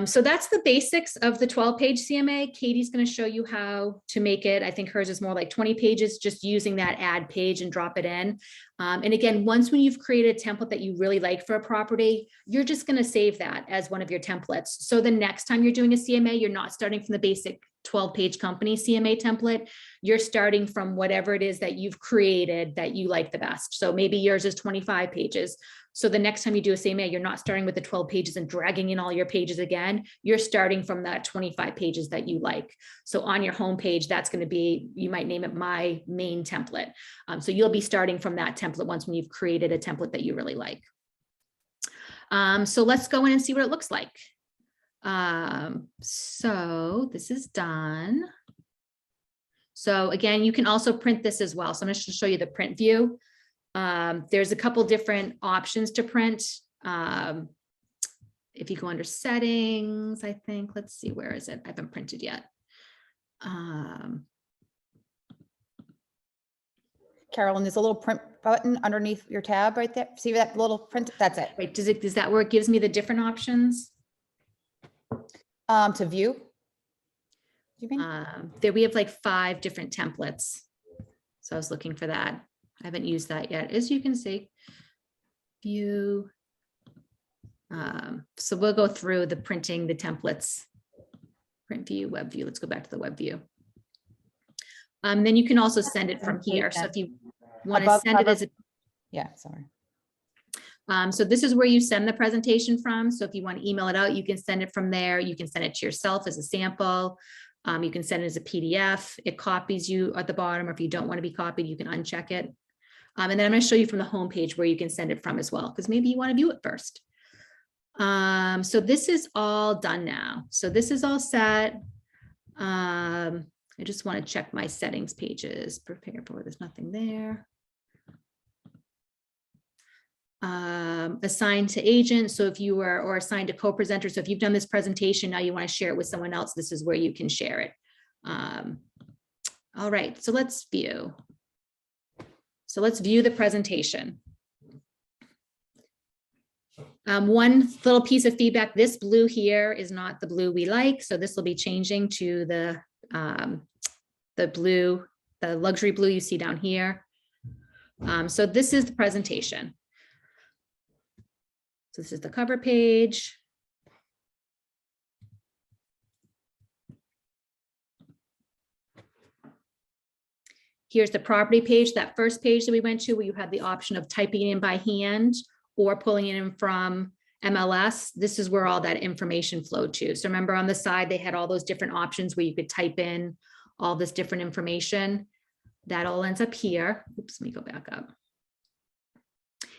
So that's the basics of the 12-page CMA. Katie's going to show you how to make it. I think hers is more like 20 pages, just using that add page and drop it in. And again, when you've created a template that you really like for a property, you're just going to save that as one of your templates. So the next time you're doing a CMA, you're not starting from the basic 12-page company CMA template. You're starting from whatever it is that you've created that you like the best. So maybe yours is 25 pages. So the next time you do a CMA, you're not starting with the 12 pages and dragging in all your pages again. You're starting from that 25 pages that you like. So on your home page, that's going to be, you might name it my main template. So you'll be starting from that template once when you've created a template that you really like. So let's go in and see what it looks like. So this is done. So again, you can also print this as well. So I'm just going to show you the print view. There's a couple different options to print. If you go under settings, I think, let's see, where is it? I haven't printed yet. Carolyn, there's a little print button underneath your tab right there. See that little print? That's it. Wait, is that where it gives me the different options? To view. Do you mean? There we have like 5 different templates. So I was looking for that. I haven't used that yet, as you can see. View. So we'll go through the printing, the templates. Print view, web view. Let's go back to the web view. Then you can also send it from here. So if you want to send it as a, yeah, sorry. so this is where you send the presentation from. So if you want to email it out, you can send it from there. You can send it to yourself as a sample. You can send it as a PDF. It copies you at the bottom, or if you don't want to be copied, you can uncheck it. And then I'm going to show you from the home page where you can send it from as well, because maybe you want to view it first. So this is all done now. So this is all set. I just want to check my settings pages, prepare for, there's nothing there. Assigned to agent. So if you were, or assigned to co-presenter. So if you've done this presentation, now you want to share it with someone else, this is where you can share it. All right, so let's view. So let's view the presentation. One little piece of feedback, this blue here is not the blue we like. So this will be changing to the blue, the luxury blue you see down here. So this is the presentation. So this is the cover page. Here's the property page, that first page that we went to where you had the option of typing it in by hand or pulling it in from MLS. This is where all that information flowed to. So remember on the side, they had all those different options where you could type in all this different information. That all ends up here. Oops, let me go back up.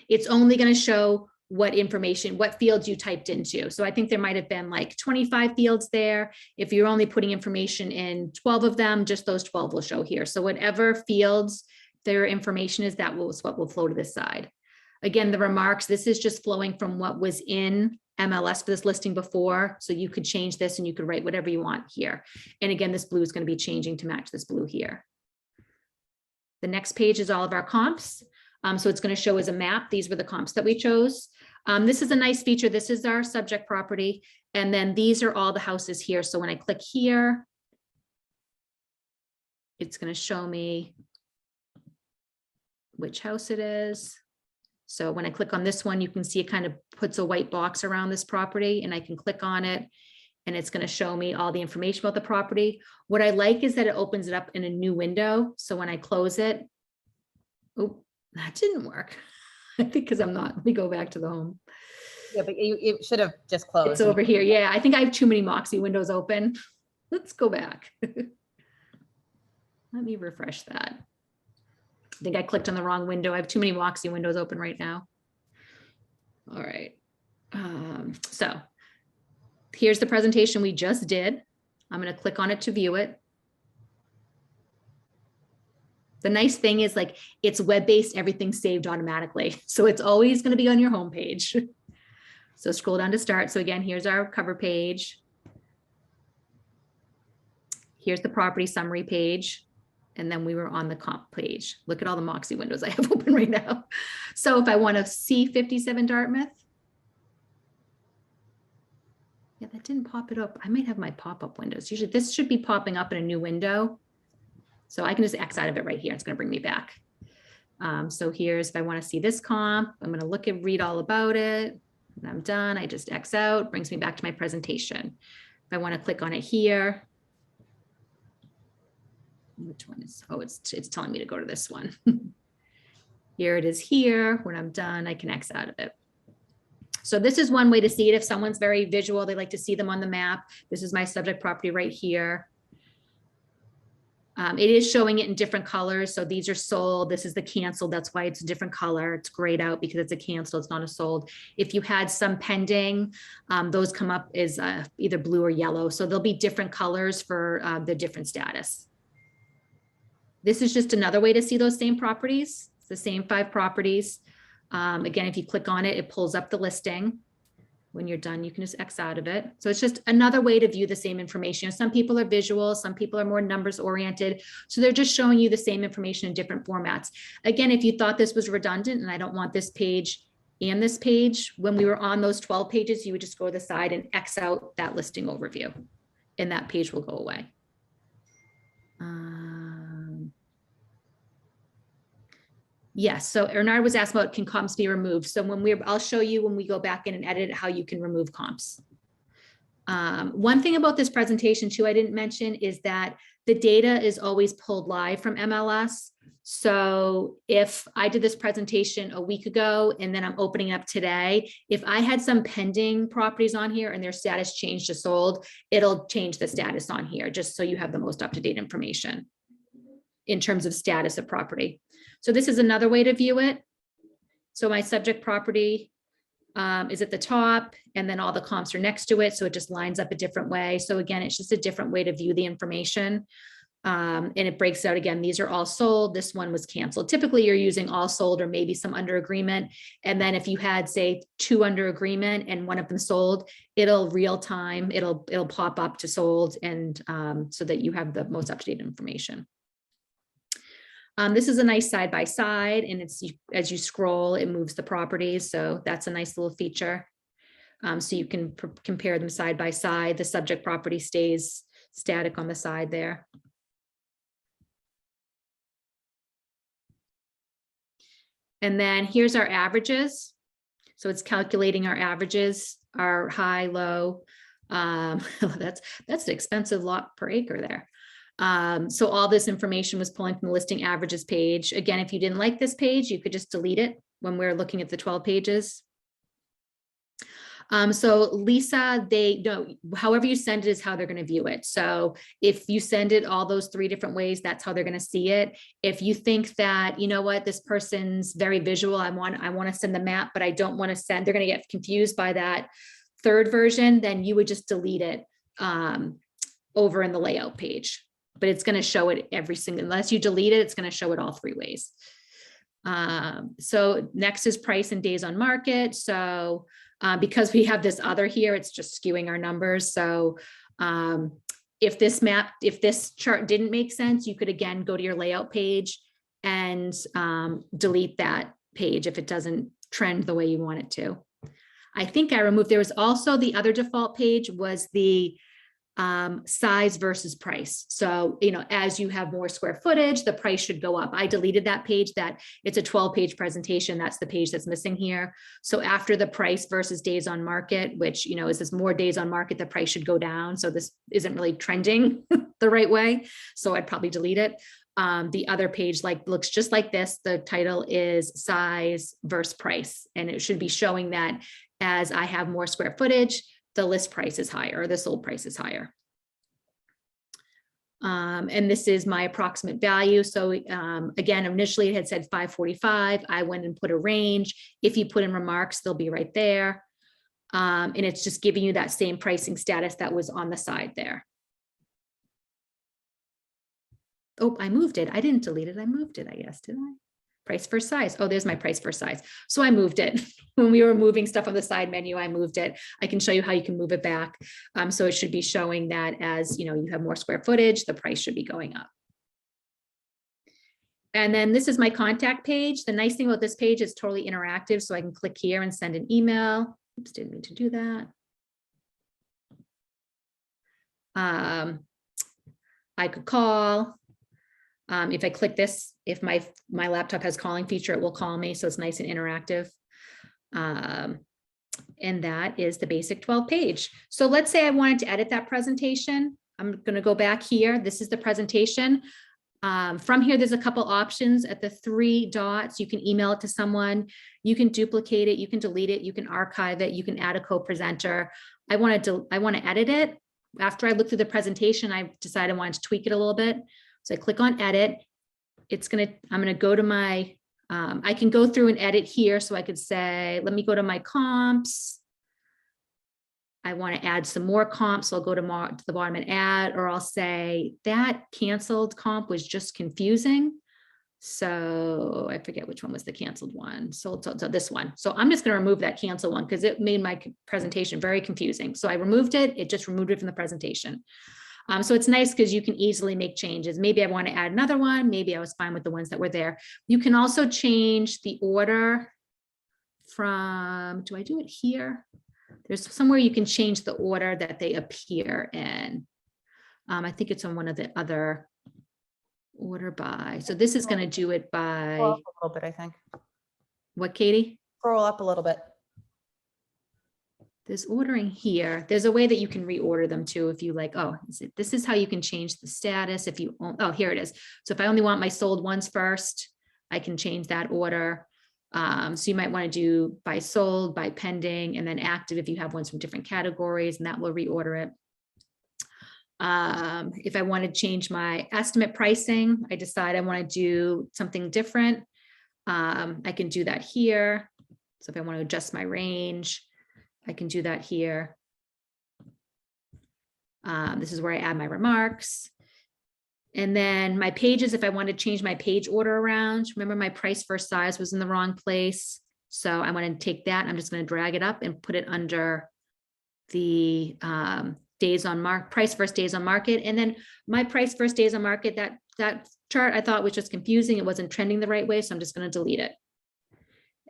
It's only going to show what information, what fields you typed into. So I think there might have been like 25 fields there. If you're only putting information in 12 of them, just those 12 will show here. So whatever fields their information is, that was what will flow to this side. Again, the remarks, this is just flowing from what was in MLS for this listing before. So you could change this and you could write whatever you want here. And again, this blue is going to be changing to match this blue here. The next page is all of our comps. So it's going to show as a map. These were the comps that we chose. This is a nice feature. This is our subject property. And then these are all the houses here. So when I click here, it's going to show me which house it is. So when I click on this one, you can see it kind of puts a white box around this property and I can click on it and it's going to show me all the information about the property. What I like is that it opens it up in a new window. So when I close it, oh, that didn't work. I think because I'm not, let me go back to the home. Yeah, but it should have just closed. It's over here. Yeah, I think I have too many Moxie windows open. Let's go back. Let me refresh that. I think I clicked on the wrong window. I have too many Moxie windows open right now. All right. So here's the presentation we just did. I'm going to click on it to view it. The nice thing is like it's web-based, everything's saved automatically. So it's always going to be on your homepage. So scroll down to start. So again, here's our cover page. Here's the property summary page. And then we were on the comp page. Look at all the Moxie windows I have open right now. So if I want to see 57 Dartmouth. Yeah, that didn't pop it up. I might have my pop-up windows. Usually this should be popping up in a new window. So I can just X out of it right here. It's going to bring me back. So here's, if I want to see this comp, I'm going to look and read all about it. When I'm done, I just X out, brings me back to my presentation. If I want to click on it here. Which one is, oh, it's telling me to go to this one. Here it is here. When I'm done, I can X out of it. So this is one way to see it. If someone's very visual, they like to see them on the map. This is my subject property right here. It is showing it in different colors. So these are sold. This is the canceled. That's why it's a different color. It's grayed out because it's a cancel. It's not a sold. If you had some pending, those come up as either blue or yellow. So there'll be different colors for the different status. This is just another way to see those same properties. It's the same 5 properties. Again, if you click on it, it pulls up the listing. When you're done, you can just X out of it. So it's just another way to view the same information. Some people are visual, some people are more numbers oriented. So they're just showing you the same information in different formats. Again, if you thought this was redundant and I don't want this page and this page, when we were on those 12 pages, you would just go to the side and X out that listing overview and that page will go away. Yes, so Bernard was asked about, can comps be removed? So I'll show you when we go back in and edit how you can remove comps. One thing about this presentation too, I didn't mention is that the data is always pulled live from MLS. So if I did this presentation a week ago and then I'm opening up today, if I had some pending properties on here and their status changed to sold, it'll change the status on here just so you have the most up-to-date information in terms of status of property. So this is another way to view it. So my subject property, is at the top, and then all the comps are next to it. So it just lines up a different way. So again, it's just a different way to view the information. And it breaks out again, these are all sold. This one was canceled. Typically you're using all sold or maybe some under agreement. And then if you had, say, 2 under agreement and one of them sold, it'll real time, it'll pop up to sold, and so that you have the most up-to-date information. This is a nice side by side, and it's, as you scroll, it moves the properties. So that's a nice little feature. So you can compare them side by side. The subject property stays static on the side there. And then here's our averages. So it's calculating our averages, our high, low. That's an expensive lot per acre there. So all this information was pulling from the listing averages page. Again, if you didn't like this page, you could just delete it when we're looking at the 12 pages. So Lisa, they don't, however you send it is how they're going to view it. So if you send it all those 3 different ways, that's how they're going to see it. If you think that, you know what, this person's very visual, I want to send the map, but I don't want to send, they're going to get confused by that 3rd version, then you would just delete it over in the layout page. But it's going to show it every single, unless you delete it, it's going to show it all 3 ways. So next is price and days on market. So because we have this other here, it's just skewing our numbers. So if this chart didn't make sense, you could again go to your layout page and delete that page if it doesn't trend the way you want it to. I think I removed, there was also the other default page was the size versus price. So, you know, as you have more square footage, the price should go up. I deleted that page, that it's a 12-page presentation. That's the page that's missing here. So after the price versus days on market, which, you know, is this more days on market, the price should go down. So this isn't really trending the right way. So I'd probably delete it. The other page looks just like this. The title is size versus price, and it should be showing that as I have more square footage, the list price is higher, the sold price is higher. And this is my approximate value. So again, initially it had said 545. I went and put a range. If you put in remarks, they'll be right there. And it's just giving you that same pricing status that was on the side there. Oh, I moved it. I didn't delete it. I moved it, I guess, did I? Price for size. Oh, there's my price for size. So I moved it. When we were moving stuff on the side menu, I moved it. I can show you how you can move it back. So it should be showing that as, you know, you have more square footage, the price should be going up. And then this is my contact page. The nice thing about this page is totally interactive. So I can click here and send an email. Oops, didn't mean to do that. I could call. If I click this, if my laptop has calling feature, it will call me. So it's nice and interactive. And that is the basic 12 page. So let's say I wanted to edit that presentation. I'm going to go back here. This is the presentation. From here, there's a couple options at the 3 dots. You can email it to someone. You can duplicate it. You can delete it. You can archive it. You can add a co-presenter. I want to edit it. After I look through the presentation, I decided I wanted to tweak it a little bit. So I click on edit. I'm going to go to my, I can go through and edit here. So I could say, let me go to my comps. I want to add some more comps. So I'll go to the bottom and add, or I'll say that canceled comp was just confusing. So I forget which one was the canceled one. So this one. So I'm just going to remove that canceled one because it made my presentation very confusing. So I removed it. It just removed it from the presentation. So it's nice because you can easily make changes. Maybe I want to add another one. Maybe I was fine with the ones that were there. You can also change the order from, do I do it here? There's somewhere you can change the order that they appear in. I think it's on one of the other order by. So this is going to do it by. Scroll up a little bit, I think. What, Katie? Scroll up a little bit. There's ordering here. There's a way that you can reorder them too. If you like, oh, this is how you can change the status. If you, oh, here it is. So if I only want my sold ones first, I can change that order. So you might want to do by sold, by pending, and then active if you have ones from different categories, and that will reorder it. If I want to change my estimate pricing, I decide I want to do something different. I can do that here. So if I want to adjust my range, I can do that here. This is where I add my remarks. And then my pages, if I want to change my page order around, remember my price versus size was in the wrong place. So I want to take that and I'm just going to drag it up and put it under the days on market, price versus days on market. And then my price versus days on market, that chart I thought was just confusing. It wasn't trending the right way. So I'm just going to delete it.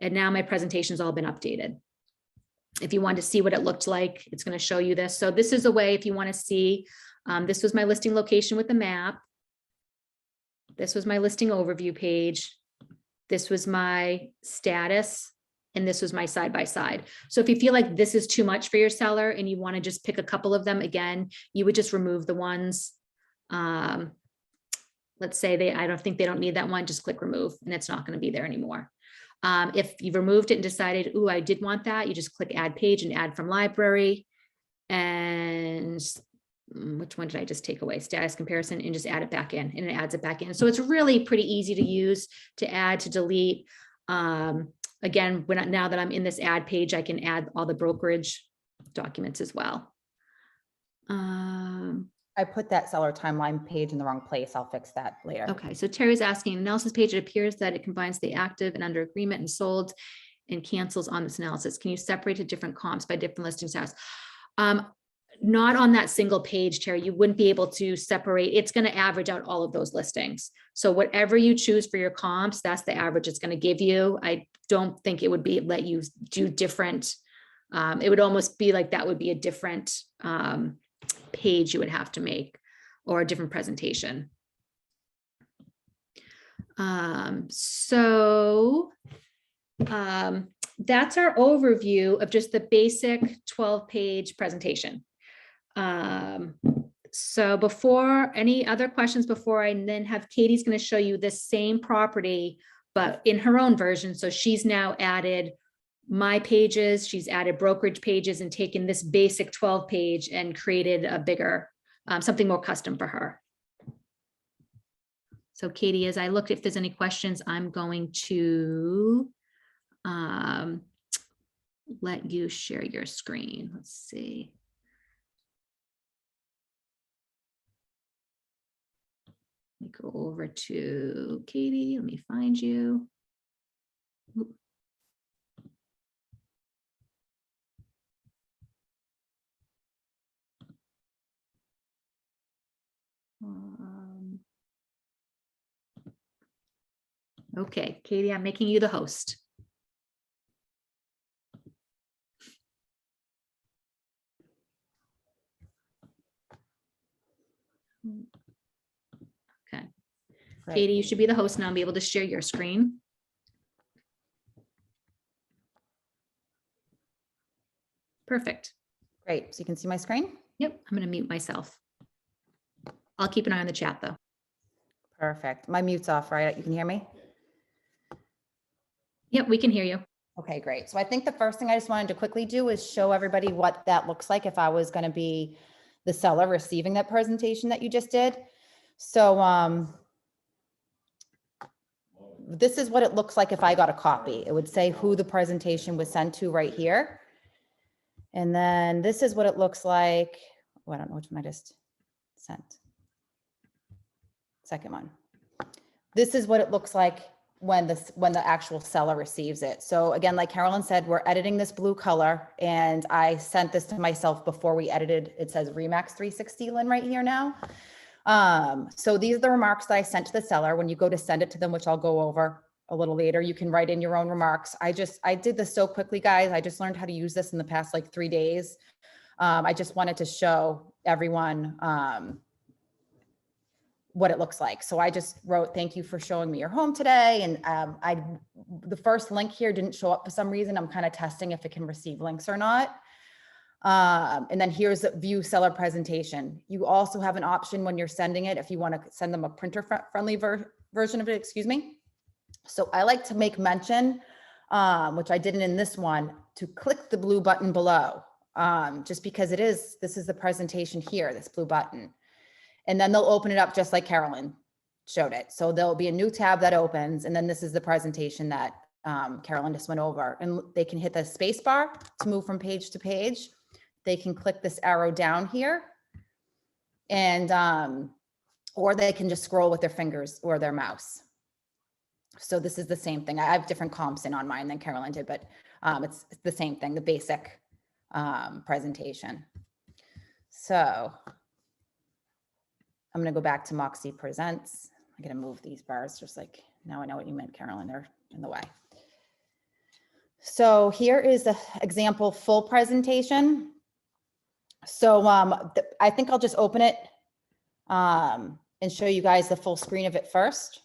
And now my presentation's all been updated. If you want to see what it looked like, it's going to show you this. So this is a way if you want to see, this was my listing location with the map. This was my listing overview page. This was my status. And this was my side by side. So if you feel like this is too much for your seller and you want to just pick a couple of them again, you would just remove the ones. Let's say I don't think they don't need that one, just click remove and it's not going to be there anymore. If you've removed it and decided, oh, I did want that, you just click add page and add from library. And which one did I just take away? Status comparison, and just add it back in, and it adds it back in. So it's really pretty easy to use, to add, to delete. Again, now that I'm in this add page, I can add all the brokerage documents as well. I put that seller timeline page in the wrong place. I'll fix that later. Okay, so Terry's asking, analysis page, it appears that it combines the active and under agreement and sold and cancels on this analysis. Can you separate the different comps by different listing status? Not on that single page, Terry. You wouldn't be able to separate. It's going to average out all of those listings. So whatever you choose for your comps, that's the average it's going to give you. I don't think it would be let you do different. It would almost be like that would be a different page you would have to make, or a different presentation. That's our overview of just the basic 12-page presentation. So before any other questions, before I then have Katie's going to show you this same property, but in her own version. So she's now added my pages, she's added brokerage pages and taken this basic 12-page and created a bigger, something more custom for her. So Katie, as I look, if there's any questions, I'm going to let you share your screen. Let's see. Let me go over to Katie. Let me find you. Oop. Okay, Katie, I'm making you the host. Okay. Great. Katie, you should be the host now and be able to share your screen. Perfect. Great. So you can see my screen? Yep, I'm going to mute myself. I'll keep an eye on the chat though. Perfect. My mute's off, right? You can hear me? Yep, we can hear you. Okay, great. So I think the first thing I just wanted to quickly do is show everybody what that looks like if I was going to be the seller receiving that presentation that you just did. So this is what it looks like if I got a copy. It would say who the presentation was sent to right here. And then this is what it looks like. Oh, I don't know which one I just sent. Second one. This is what it looks like when the actual seller receives it. So again, like Carolyn said, we're editing this blue color, and I sent this to myself before we edited. It says Remax 360 Lynn right here now. So these are the remarks that I sent to the seller. When you go to send it to them, which I'll go over a little later, you can write in your own remarks. I did this so quickly, guys. I just learned how to use this in the past like 3 days. I just wanted to show everyone what it looks like. So I just wrote, thank you for showing me your home today. And the first link here didn't show up for some reason. I'm kind of testing if it can receive links or not. And then here's the view seller presentation. You also have an option when you're sending it, if you want to send them a printer friendly version of it, excuse me. So I like to make mention, which I didn't in this one, to click the blue button below, just because this is the presentation here, this blue button. And then they'll open it up just like Carolyn showed it. So there'll be a new tab that opens, and then this is the presentation that Carolyn just went over, and they can hit the space bar to move from page to page. They can click this arrow down here, and or they can just scroll with their fingers or their mouse. So this is the same thing. I have different comps in on mine than Carolyn did, but it's the same thing, the basic presentation. So I'm going to go back to Moxie Presents. I'm going to move these bars just like, now I know what you meant, Carolyn, they're in the way. So here is the example full presentation. So I think I'll just open it and show you guys the full screen of it first.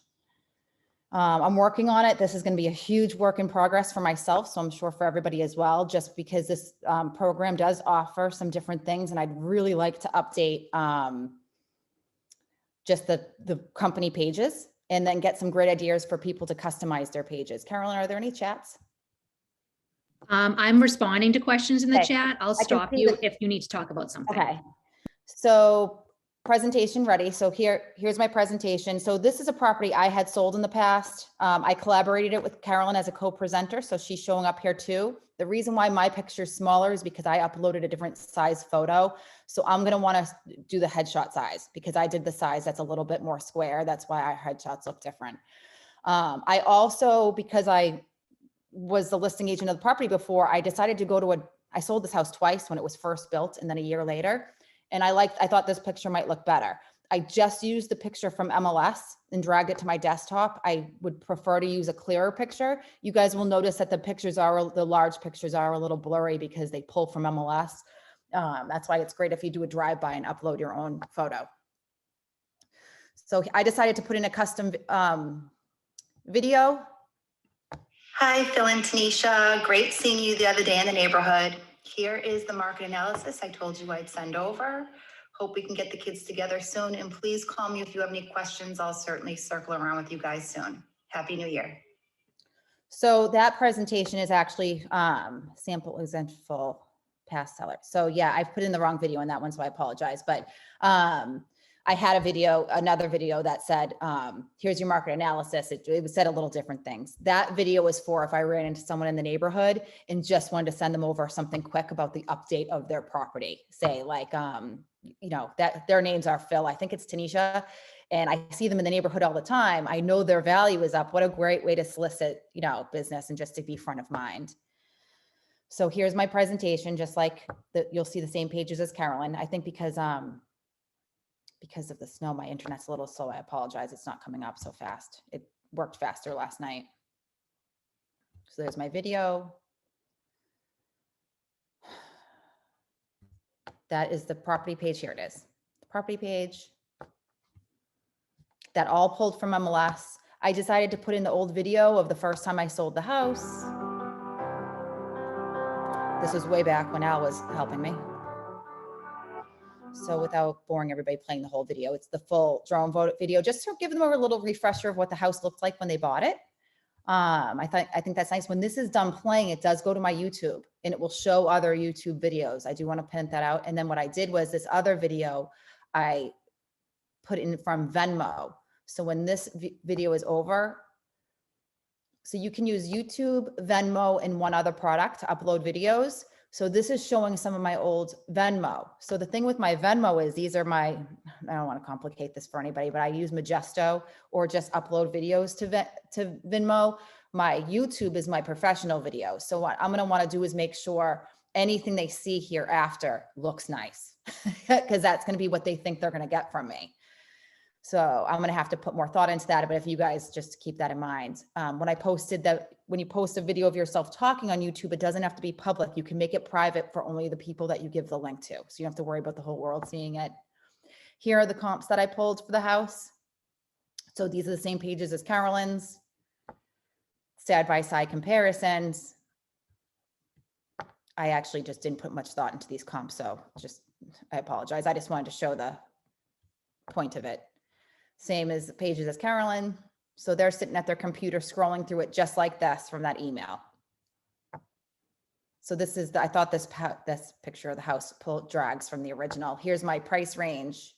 I'm working on it. This is going to be a huge work in progress for myself, so I'm sure for everybody as well, just because this program does offer some different things, and I'd really like to update just the company pages, and then get some great ideas for people to customize their pages. Carolyn, are there any chats? I'm responding to questions in the Okay. chat. I'll can stop see you that- if you need to talk about something. Okay. So presentation ready. So here's my presentation. So this is a property I had sold in the past. I collaborated it with Carolyn as a co-presenter, so she's showing up here too. The reason why my picture is smaller is because I uploaded a different size photo. So I'm going to want to do the headshot size because I did the size that's a little bit more square. That's why our headshots look different. I also, because I was the listing agent of the property before, I decided to go to I sold this house twice when it was first built and then a year later. And I thought this picture might look better. I just used the picture from MLS and dragged it to my desktop. I would prefer to use a clearer picture. You guys will notice that the large pictures are a little blurry because they pull from MLS. That's why it's great if you do a drive-by and upload your own photo. So I decided to put in a custom video. Hi, Phil and Tanisha. Great seeing you the other day in the neighborhood. Here is the market analysis I told you I'd send over. Hope we can get the kids together soon. And please call me if you have any questions. I'll certainly circle around with you guys soon. Happy New Year. So that presentation is actually sample example past seller. So yeah, I put in the wrong video on that one, so I apologize. But I had another video that said, here's your market analysis. It said a little different things. That video was for if I ran into someone in the neighborhood and just wanted to send them over something quick about the update of their property. Say like, that their names are Phil, I think it's Tanisha, and I see them in the neighborhood all the time. I know their value is up. What a great way to solicit, business and just to be front of mind. So here's my presentation, just like you'll see the same pages as Carolyn. I think because of the snow, my internet's a little slow. I apologize. It's not coming up so fast. It worked faster last night. So there's my video. That is the property page. Here it is. The property page. That all pulled from MLS. I decided to put in the old video of the first time I sold the house. This was way back when Al was helping me. So without boring everybody playing the whole video, it's the full drone video, just to give them a little refresher of what the house looked like when they bought it. I think that's nice. When this is done playing, it does go to my YouTube and it will show other YouTube videos. I do want to print that out. And then what I did was this other video, I put in from Venmo. So when this video is over, so you can use YouTube, Venmo, and one other product to upload videos. So this is showing some of my old Venmo. So the thing with my Venmo is these are I don't want to complicate this for anybody, but I use Majesto or just upload videos to Venmo. My YouTube is my professional video. So what I'm going to want to do is make sure anything they see here after looks nice because that's going to be what they think they're going to get from me. So I'm going to have to put more thought into that. But if you guys just keep that in mind, when you post a video of yourself talking on YouTube, it doesn't have to be public. You can make it private for only the people that you give the link to. So you don't have to worry about the whole world seeing it. Here are the comps that I pulled for the house. So these are the same pages as Carolyn's. Side-by-side comparisons. I actually just didn't put much thought into these comps. So I apologize. I just wanted to show the point of it. Same as the pages as Carolyn. So they're sitting at their computer scrolling through it just like this from that email. So this is I thought this picture of the house drags from the original. Here's my price range.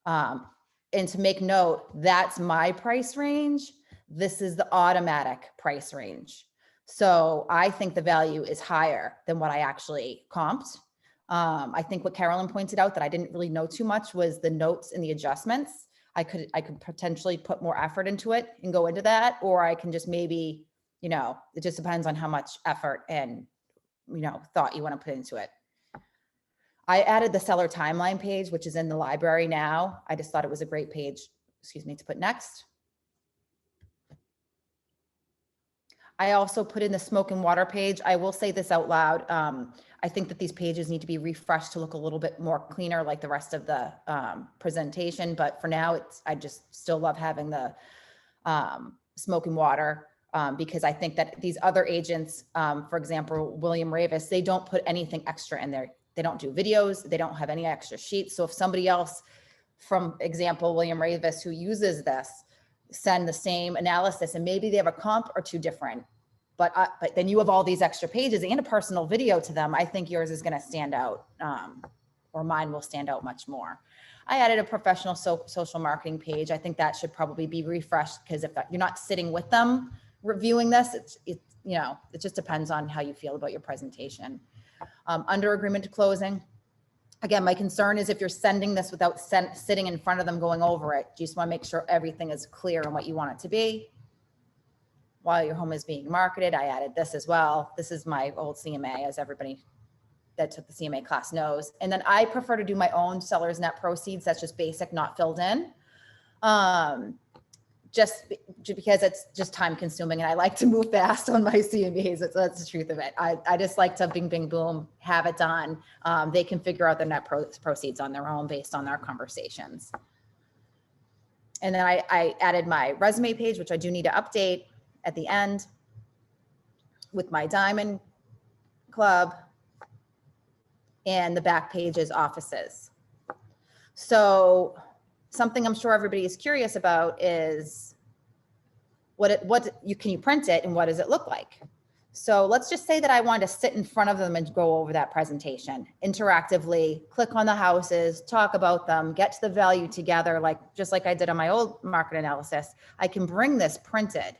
And to make note, that's my price range. This is the automatic price range. So I think the value is higher than what I actually comped. I think what Carolyn pointed out that I didn't really know too much was the notes and the adjustments. I could potentially put more effort into it and go into that, or I can just maybe, you know, it just depends on how much effort and, you know, thought you want to put into it. I added the seller timeline page, which is in the library now. I just thought it was a great page, excuse me, to put next. I also put in the smoke and water page. I will say this out loud. I think that these pages need to be refreshed to look a little bit more cleaner like the rest of the presentation. But for now, I just still love having the smoke and water because I think that these other agents, for example, William Ravis, they don't put anything extra in there. They don't do videos. They don't have any extra sheets. So if somebody else, from example, William Ravis, who uses this, send the same analysis and maybe they have a comp or two different, but then you have all these extra pages and a personal video to them. I think yours is going to stand out, or mine will stand out much more. I added a professional social marketing page. I think that should probably be refreshed because if you're not sitting with them reviewing this, you know, it just depends on how you feel about your presentation. Under agreement to closing. Again, my concern is if you're sending this without sitting in front of them going over it, you just want to make sure everything is clear on what you want it to be. While your home is being marketed, I added this as well. This is my old CMA, as everybody that took the CMA class knows. And then I prefer to do my own seller's net proceeds. That's just basic, not filled in. Just because it's just time consuming and I like to move fast on my CMAs. That's the truth of it. I just like to bing, bing, boom, have it done. They can figure out their net proceeds on their own based on our conversations. And then I added my resume page, which I do need to update at the end with my diamond club, and the back page is offices. So something I'm sure everybody is curious about is can you print it and what does it look like? So let's just say that I wanted to sit in front of them and go over that presentation interactively, click on the houses, talk about them, get to the value together, just like I did on my old market analysis. I can bring this printed.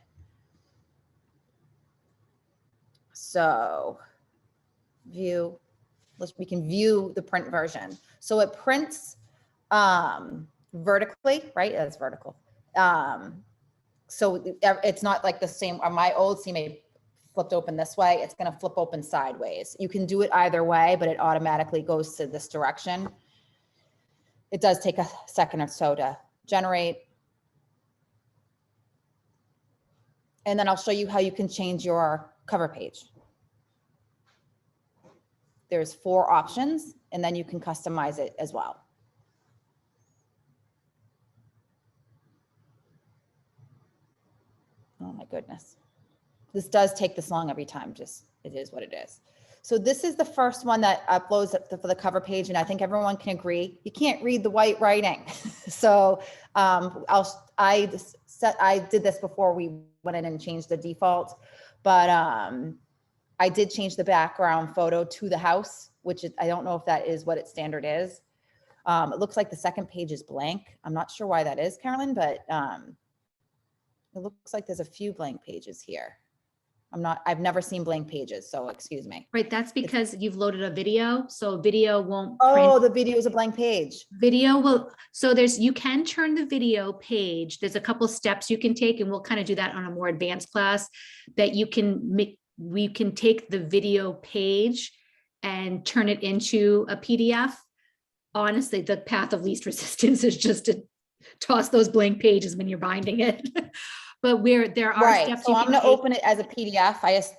So view, we can view the print version. So it prints vertically, right? It's vertical. So it's not like the same, my old CMA flipped open this way, it's going to flip open sideways. You can do it either way, but it automatically goes to this direction. It does take a second or so to generate. And then I'll show you how you can change your cover page. There's 4 options, and then you can customize it as well. Oh my goodness. This does take this long every time, just it is what it is. So this is the first one that uploads for the cover page, and I think everyone can agree, you can't read the white writing. So I did this before we went in and changed the default, but I did change the background photo to the house, which is, I don't know if that is what its standard is. It looks like the second page is blank. I'm not sure why that is, Carolyn, but it looks like there's a few blank pages here. I've never seen blank pages, so excuse me. Right, that's because you've loaded a video, so video won't Oh, print. the video is a blank page. Video will, so you can turn the video page. There's a couple steps you can take, and we'll kind of do that on a more advanced class, that you can make, we can take the video page and turn it into a PDF. Honestly, the path of least resistance is just to toss those blank pages when you're binding it. But there are Right, steps so you I'm can gonna take. open it as a PDF. I just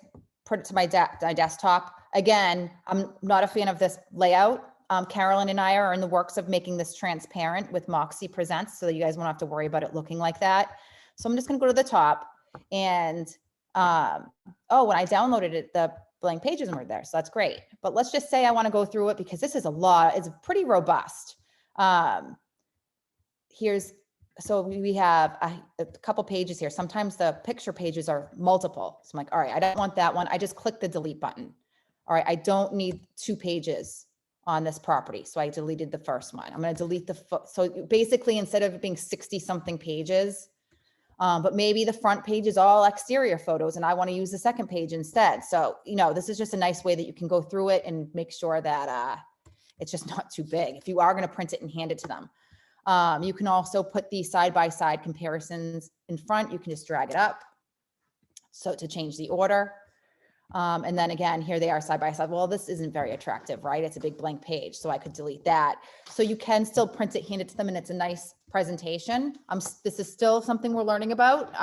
put it to my desktop. Again, I'm not a fan of this layout. Carolyn and I are in the works of making this transparent with MoxiPresents, so that you guys won't have to worry about it looking like that. So I'm just gonna go to the top and, oh, when I downloaded it, the blank pages weren't there, so that's great. But let's just say I wanna go through it because this is a lot, it's pretty robust. So we have a couple pages here. Sometimes the picture pages are multiple. So I'm like, all right, I don't want that one. I just click the delete button. All right, I don't need 2 pages on this property. So I deleted the first one. I'm going to delete so basically, instead of it being 60 something pages, But maybe the front page is all exterior photos and I want to use the second page instead. So, this is just a nice way that you can go through it and make sure that it's just not too big. If you are going to print it and hand it to them. You can also put the side-by-side comparisons in front. You can just drag it up. So to change the order. And then again, here they are side by side. Well, this isn't very attractive, right? It's a big blank page. So I could delete that. So you can still print it, hand it to them, and it's a nice presentation. This is still something we're learning about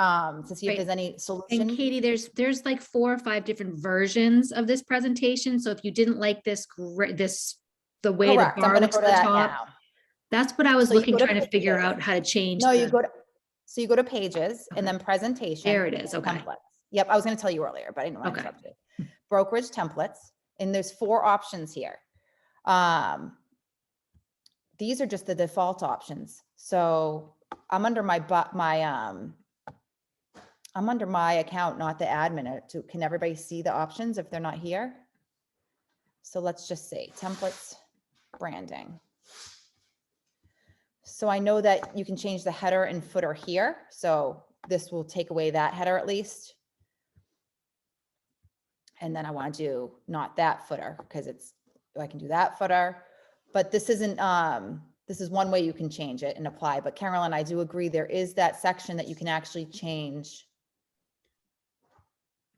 to see if Right. there's any And solution. Katie, there's like 4 or 5 different versions of this presentation. So if you didn't like the way the Correct. I'm bar going to looks go at to the that top, now. that's what I was So you looking, go to trying to figure pages. out how to change. No, you the- go to, so you go to pages and then presentation. There it is. Okay. Templates. Yep. I was going to tell you earlier, but I didn't want to Okay. interrupt you. Brokerage templates. And there's 4 options here. These are just the default options. So I'm under I'm under my account, not the admin. Can everybody see the options if they're not here? So let's just see templates, branding. So I know that you can change the header and footer here. So this will take away that header at least. And then I want to do not that footer because I can do that footer, but this isn't, this is one way you can change it and apply. But Carolyn, I do agree. There is that section that you can actually change.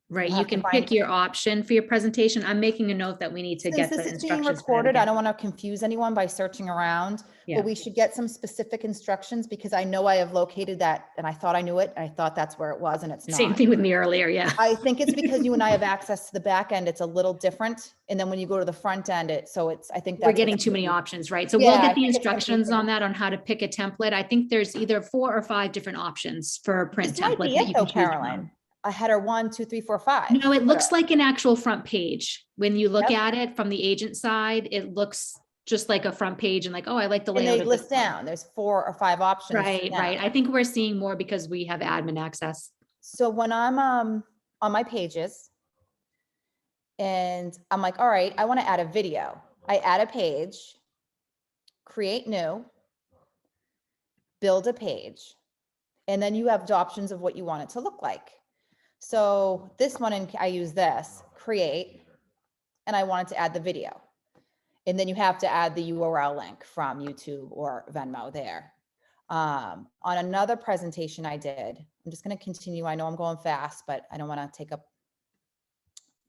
Right. You'll You have to can find- pick your option for your presentation. I'm making a note that we need to Since get this the is being instructions. for recorded, I everything. don't want to confuse anyone by searching around, Yeah. but we should get some specific instructions because I know I have located that and I thought I knew it. And I thought that's where it was and it's not. Same thing with me earlier. Yeah. I think it's because you and I have access to the back end. It's a little different. And then when you go to the front end, I think We're that's getting what's too many confusing. options, right? So Yeah, we'll I get the think it's instructions on confusing. that, on how to pick a template. I think there's either 4 or 5 different options for a print This might template be that it you though, can choose Caroline. from. A header 1, 2, 3, 4, 5. No, it looks Footer. like an actual front page. When you look Yep. at it from the agent side, it looks just like a front page and like, oh, I like the And layout they of this list one. down, there's 4 or 5 options. Right, down. right. I think we're seeing more because we have admin access. So when I'm on my pages and I'm like, all right, I want to add a video. I add a page, create new, build a page, and then you have the options of what you want it to look like. So this one, I use this, create, and I wanted to add the video. And then you have to add the URL link from YouTube or Venmo there. On another presentation I did, I'm just going to continue. I know I'm going fast, but I don't want to take up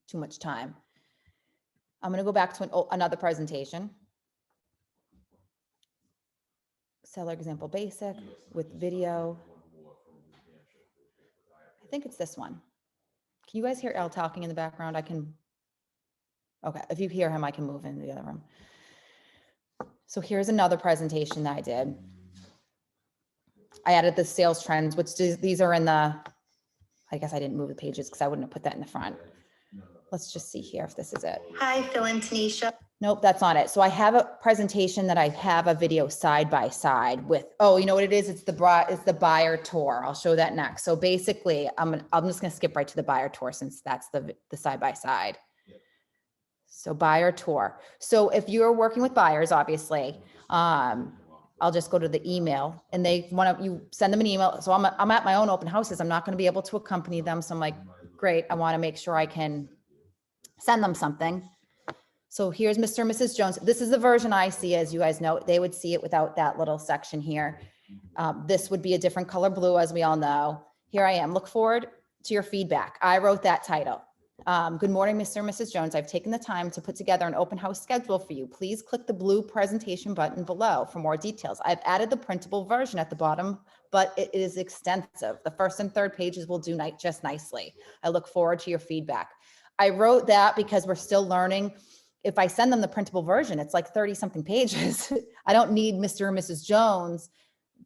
too much time. I'm going to go back to another presentation. Seller example basic with video. I think it's this one. Can you guys hear Al talking in the background? Okay, if you hear him, I can move into the other room. So here's another presentation that I did. I added the sales trends, which these are in the, I guess I didn't move the pages because I wouldn't have put that in the front. Let's just see here if this is it. Hi, Phil and Tanisha. Nope, that's not it. So I have a presentation that I have a video side by side with, oh, you know what it is? It's the buyer tour. I'll show that next. So basically I'm just going to skip right to the buyer tour since that's the side by side. So buyer tour. So if you're working with buyers, obviously, I'll just go to the email and you send them an email. So I'm at my own open houses. I'm not going to be able to accompany them. So I'm like, great. I want to make sure I can send them something. So here's Mr. and Mrs. Jones. This is the version I see, as you guys know. They would see it without that little section here. This would be a different color blue, as we all know. Here I am. Look forward to your feedback. I wrote that title. Good morning, Mr. and Mrs. Jones. I've taken the time to put together an open house schedule for you. Please click the blue presentation button below for more details. I've added the printable version at the bottom, but it is extensive. The first and third pages will do just nicely. I look forward to your feedback. I wrote that because we're still learning. If I send them the printable version, it's like 30 something pages. I don't need Mr. and Mrs. Jones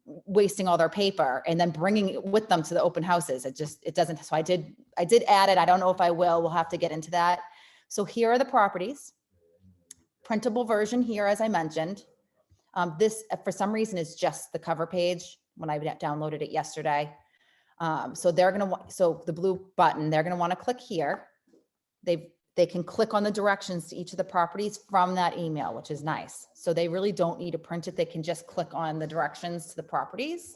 wasting all their paper and then bringing it with them to the open houses. It doesn't. So I did add it. I don't know if I will. We'll have to get into that. So here are the properties. Printable version here, as I mentioned. This, for some reason, is just the cover page when I downloaded it yesterday. So the blue button, they're going to want to click here. They can click on the directions to each of the properties from that email, which is nice. So they really don't need to print it. They can just click on the directions to the properties.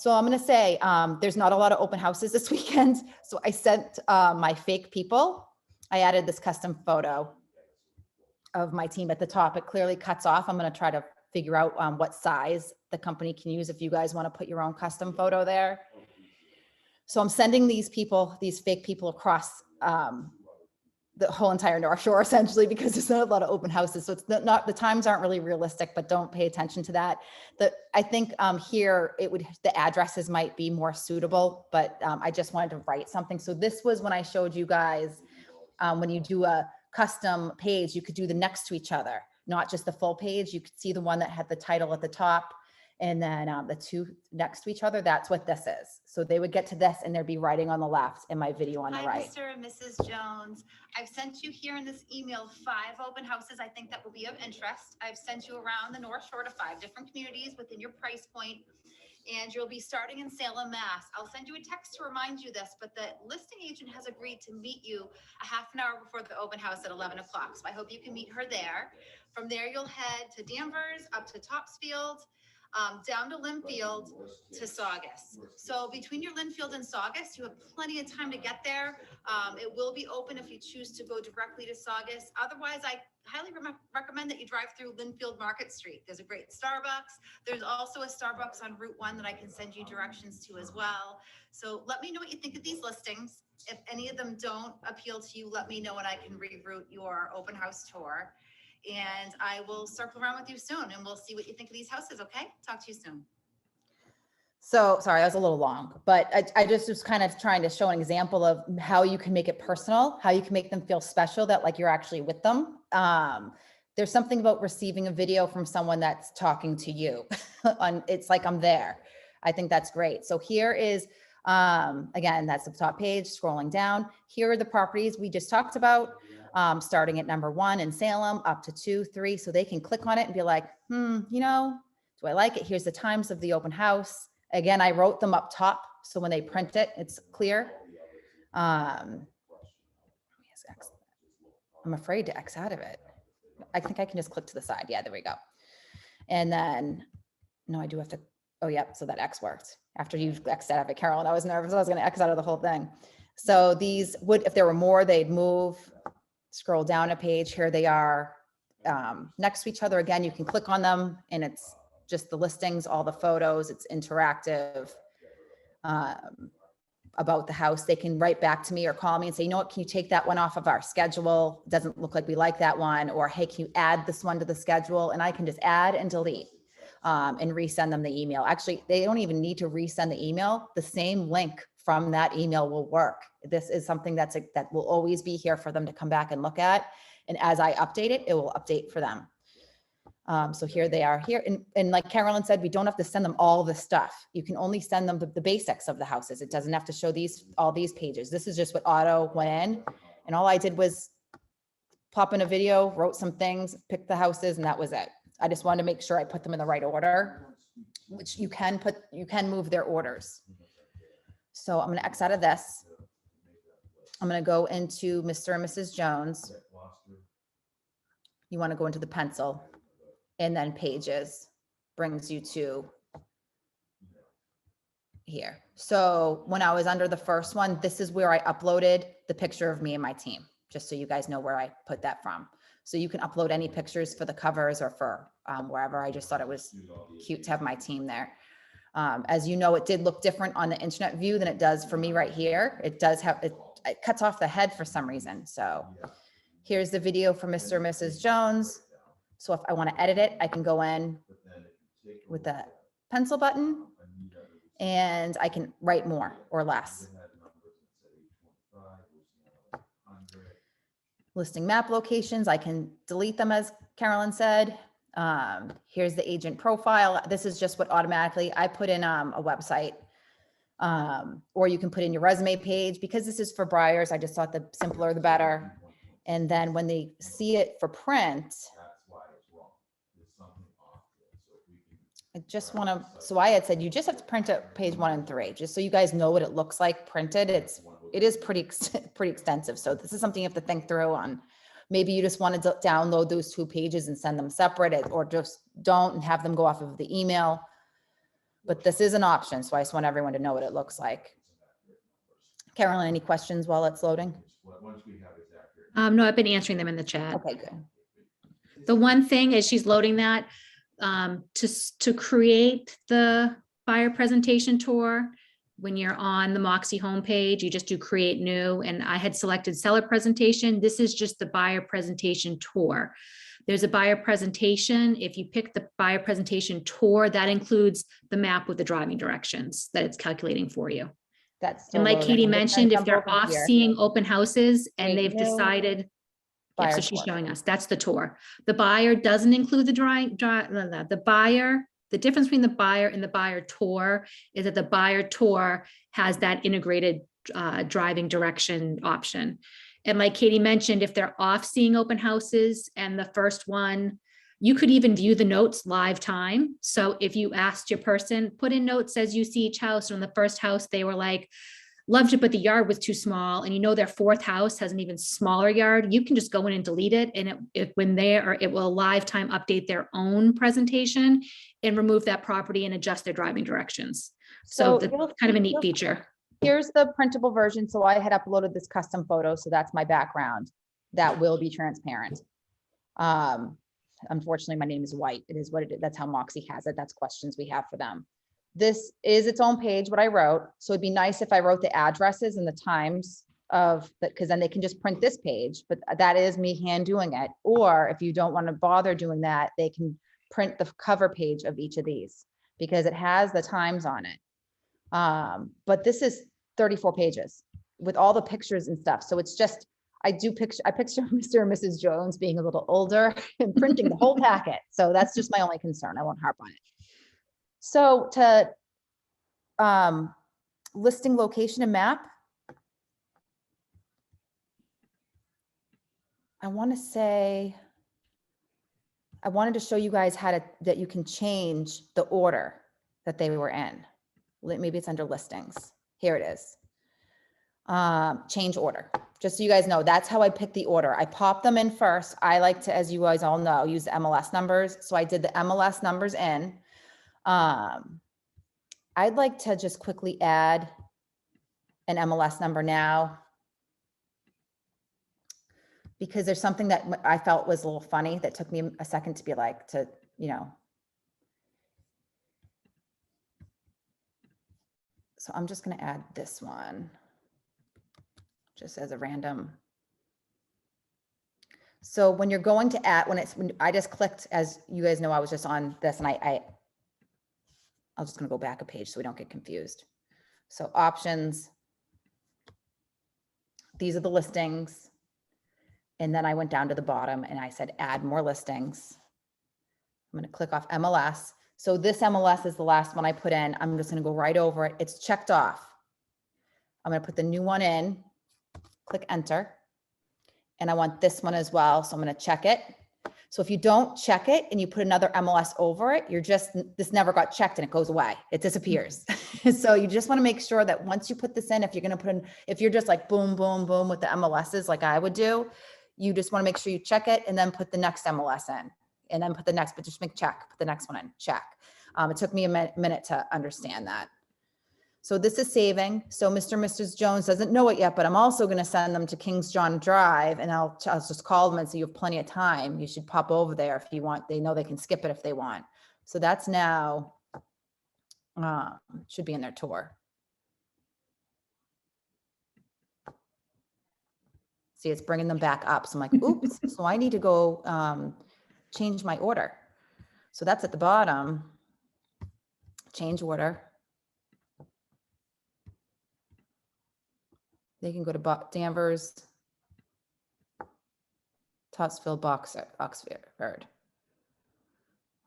So I'm going to say there's not a lot of open houses this weekend. So I sent my fake people. I added this custom photo of my team at the top. It clearly cuts off. I'm going to try to figure out what size the company can use if you guys want to put your own custom photo there. So I'm sending these people, these fake people across the whole entire North Shore essentially, because there's not a lot of open houses. So it's not the times aren't really realistic, but don't pay attention to that. I think here the addresses might be more suitable, but I just wanted to write something. So this was when I showed you guys when you do a custom page, you could do the next to each other, not just the full page. You could see the one that had the title at the top and then the two next to each other. That's what this is. So they would get to this and there'd be writing on the left and my video on the Hi, right. Mr. and Mrs. Jones. I've sent you here in this email 5 open houses I think that will be of interest. I've sent you around the North Shore to 5 different communities within your price point, and you'll be starting in Salem, Mass. I'll send you a text to remind you this, but the listing agent has agreed to meet you a half an hour before the open house at 11 o'clock. So I hope you can meet her there. From there, you'll head to Danvers, up to Topsfield, down to Linfield to Saugus. So between your Linfield and Saugus, you have plenty of time to get there. It will be open if you choose to go directly to Saugus. Otherwise, I highly recommend that you drive through Linfield Market Street. There's a great Starbucks. There's also a Starbucks on Route 1 that I can send you directions to as well. So let me know what you think of these listings. If any of them don't appeal to you, let me know and I can reroute your open house tour. And I will circle around with you soon and we'll see what you think of these houses, okay? Talk to you soon. So sorry, that was a little long, but I just was kind of trying to show an example of how you can make it personal, how you can make them feel special, that like you're actually with them. There's something about receiving a video from someone that's talking to you. It's like I'm there. I think that's great. So here is, again, that's the top page, scrolling down. Here are the properties we just talked about, starting at number 1 in Salem, up to 2, 3. So they can click on it and be like, you know, do I like it? Here's the times of the open house. Again, I wrote them up top, so when they print it, it's clear. I'm afraid to X out of it. I think I can just click to the side. Yeah, there we go. And then, no, I do have to, oh, yep, so that X worked. After you've X'd out of it, Carolyn, I was nervous I was gonna X out of the whole thing. So these would, if there were more, they'd move, scroll down a page. Here they are next to each other. Again, you can click on them and it's just the listings, all the photos, it's interactive about the house. They can write back to me or call me and say, you know what, can you take that one off of our schedule? It doesn't look like we like that one. Or, hey, can you add this one to the schedule? And I can just add and delete and resend them the email. Actually, they don't even need to resend the email. The same link from that email will work. This is something that will always be here for them to come back and look at. And as I update it, it will update for them. So here they are here. And like Carolyn said, we don't have to send them all the stuff. You can only send them the basics of the houses. It doesn't have to show all these pages. This is just what auto went in. And all I did was pop in a video, wrote some things, picked the houses, and that was it. I just wanted to make sure I put them in the right order, which you can move their orders. So I'm going to X out of this. I'm going to go into Mr. and Mrs. Jones. You want to go into the pencil. And then pages brings you to here. So when I was under the first one, this is where I uploaded the picture of me and my team, just so you guys know where I put that from. So you can upload any pictures for the covers or for wherever. I just thought it was cute to have my team there. As you know, it did look different on the internet view than it does for me right here. It does have, it cuts off the head for some reason. So here's the video for Mr. and Mrs. Jones. So if I want to edit it, I can go in with the pencil button and I can write more or less. Listing map locations, I can delete them as Carolyn said. Here's the agent profile. This is just what automatically I put in a website. Or you can put in your resume page. Because this is for buyers, I just thought the simpler the better. And then when they see it for print, I just want to, so I had said, you just have to print out page 1 and 3, just so you guys know what it looks like printed. It is pretty extensive. So this is something you have to think through on. Maybe you just want to download those 2 pages and send them separate, or just don't and have them go off of the email. but this is an option. So I just want everyone to know what it looks like. Carolyn, any questions while it's loading? No, I've been answering them in the chat. Okay, good. The one thing is she's loading that, to create the buyer presentation tour. When you're on the Moxie homepage, you just do create new, and I had selected seller presentation. This is just the buyer presentation tour. There's a buyer presentation. If you pick the buyer presentation tour, that includes the map with the driving directions that it's calculating for you. That's still And like loading. Katie I'm just gonna mentioned, if jump they're over off here. seeing open houses and Create they've new decided, yep, buyer so she's tour. showing us, that's the tour. The buyer doesn't include the buyer. The difference between the buyer and the buyer tour is that the buyer tour has that integrated driving direction option. And like Katie mentioned, if they're off seeing open houses and the first one, you could even view the notes live time. So if you asked your person, put in notes as you see each house, and in the first house, they were like, loved it, but the yard was too small. And you know, their fourth house has an even smaller yard. You can just go in and delete it. And it will live time update their own presentation and remove that property and adjust their driving directions. So that's you'll kind of a see- neat you'll- feature. Here's the printable version. So I had uploaded this custom photo. So that's my background. That will be transparent. Unfortunately, my name is white. It is what it is. That's how Moxie has it. That's questions we have for them. This is its own page, what I wrote. So it'd be nice if I wrote the addresses and the times of that, because then they can just print this page, but that is me hand doing it. Or if you don't want to bother doing that, they can print the cover page of each of these because it has the times on it. But this is 34 pages with all the pictures and stuff. So it's just, I picture Mr. and Mrs. Jones being a little older and printing the whole packet. So that's just my only concern. I won't harp on it. So to listing location and map, I wanted to show you guys that you can change the order that they were in. Maybe it's under listings. Here it is. Change order. Just so you guys know, that's how I pick the order. I pop them in first. I like to, as you guys all know, use the MLS numbers. So I did the MLS numbers in. I'd like to just quickly add an MLS number now, because there's something that I felt was a little funny that took me a second to be like, so I'm just going to add this one just as a random. So when you're going to add, when I just clicked, as you guys know, I was just on this, and I'll just going to go back a page so we don't get confused. So options, these are the listings. And then I went down to the bottom and I said, add more listings. I'm going to click off MLS. So this MLS is the last one I put in. I'm just going to go right over it. It's checked off. I'm going to put the new one in, click enter. And I want this one as well. So I'm going to check it. So if you don't check it and you put another MLS over it, this never got checked and it goes away. It disappears. So you just want to make sure that once you put this in, if you're just like boom, boom, boom with the MLSs like I would do, you just want to make sure you check it and then put the next MLS in and then put the next, but just make check, put the next one in, check. It took me a minute to understand that. So this is saving. So Mr. and Mrs. Jones doesn't know it yet, but I'm also going to send them to Kings John Drive, and I'll just call them and say you have plenty of time. You should pop over there if you want. They know they can skip it if they want. So that's now should be in their tour. See, it's bringing them back up. So I'm like, oops. So I need to go change my order. So that's at the bottom. Change order. They can go to Danvers, Tottsville, Oxford.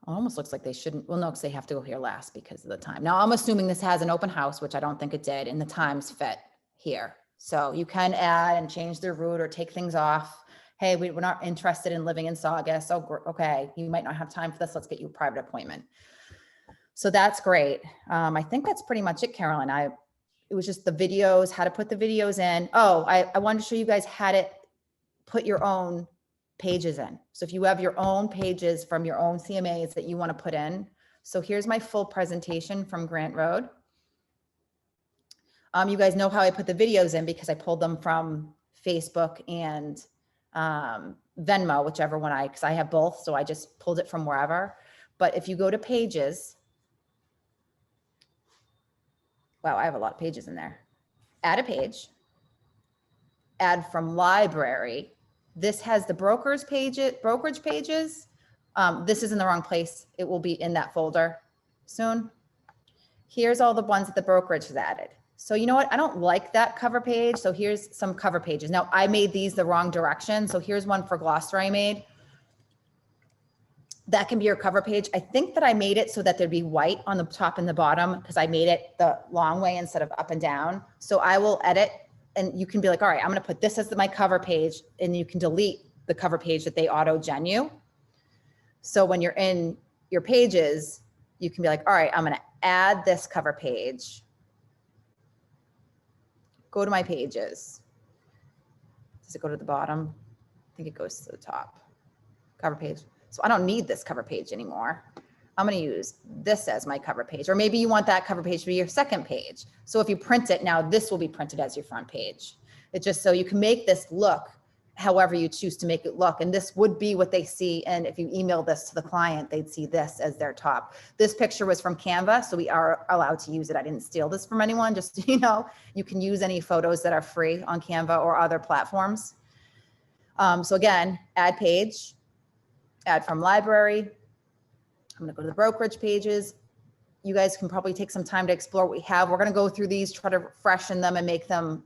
Almost looks like they shouldn't. Well, no, because they have to go here last because of the time. Now, I'm assuming this has an open house, which I don't think it did, and the times fit here. So you can add and change their route or take things off. Hey, we're not interested in living in Saugus. Oh, okay, you might not have time for this. Let's get you a private appointment. So that's great. I think that's pretty much it, Carolyn. It was just the videos, how to put the videos in. Oh, I wanted to show you guys how to put your own pages in. So if you have your own pages from your own CMAs that you want to put in, So here's my full presentation from Grant Road. You guys know how I put the videos in because I pulled them from Facebook and Venmo, whichever one because I have both. So I just pulled it from wherever. But if you go to pages, wow, I have a lot of pages in there. Add a page, add from library. This has the brokerage pages. This is in the wrong place. It will be in that folder soon. Here's all the ones that the brokerage has added. So you know what? I don't like that cover page. So here's some cover pages. Now I made these the wrong direction. So here's one for Gloucester I made. That can be your cover page. I think that I made it so that there'd be white on the top and the bottom because I made it the long way instead of up and down. So I will edit and you can be like, all right, I'm going to put this as my cover page and you can delete the cover page that they auto-gen you. So when you're in your pages, you can be like, all right, I'm going to add this cover page. Go to my pages. Does it go to the bottom? I think it goes to the top. Cover page. So I don't need this cover page anymore. I'm going to use this as my cover page, or maybe you want that cover page to be your second page. So if you print it now, this will be printed as your front page. It's just so you can make this look however you choose to make it look. And this would be what they see. And if you email this to the client, they'd see this as their top. This picture was from Canva, so we are allowed to use it. I didn't steal this from anyone, just so you know, you can use any photos that are free on Canva or other platforms. So again, add page, add from library. I'm going to go to the brokerage pages. You guys can probably take some time to explore what we have. We're going to go through these, try to freshen them and make them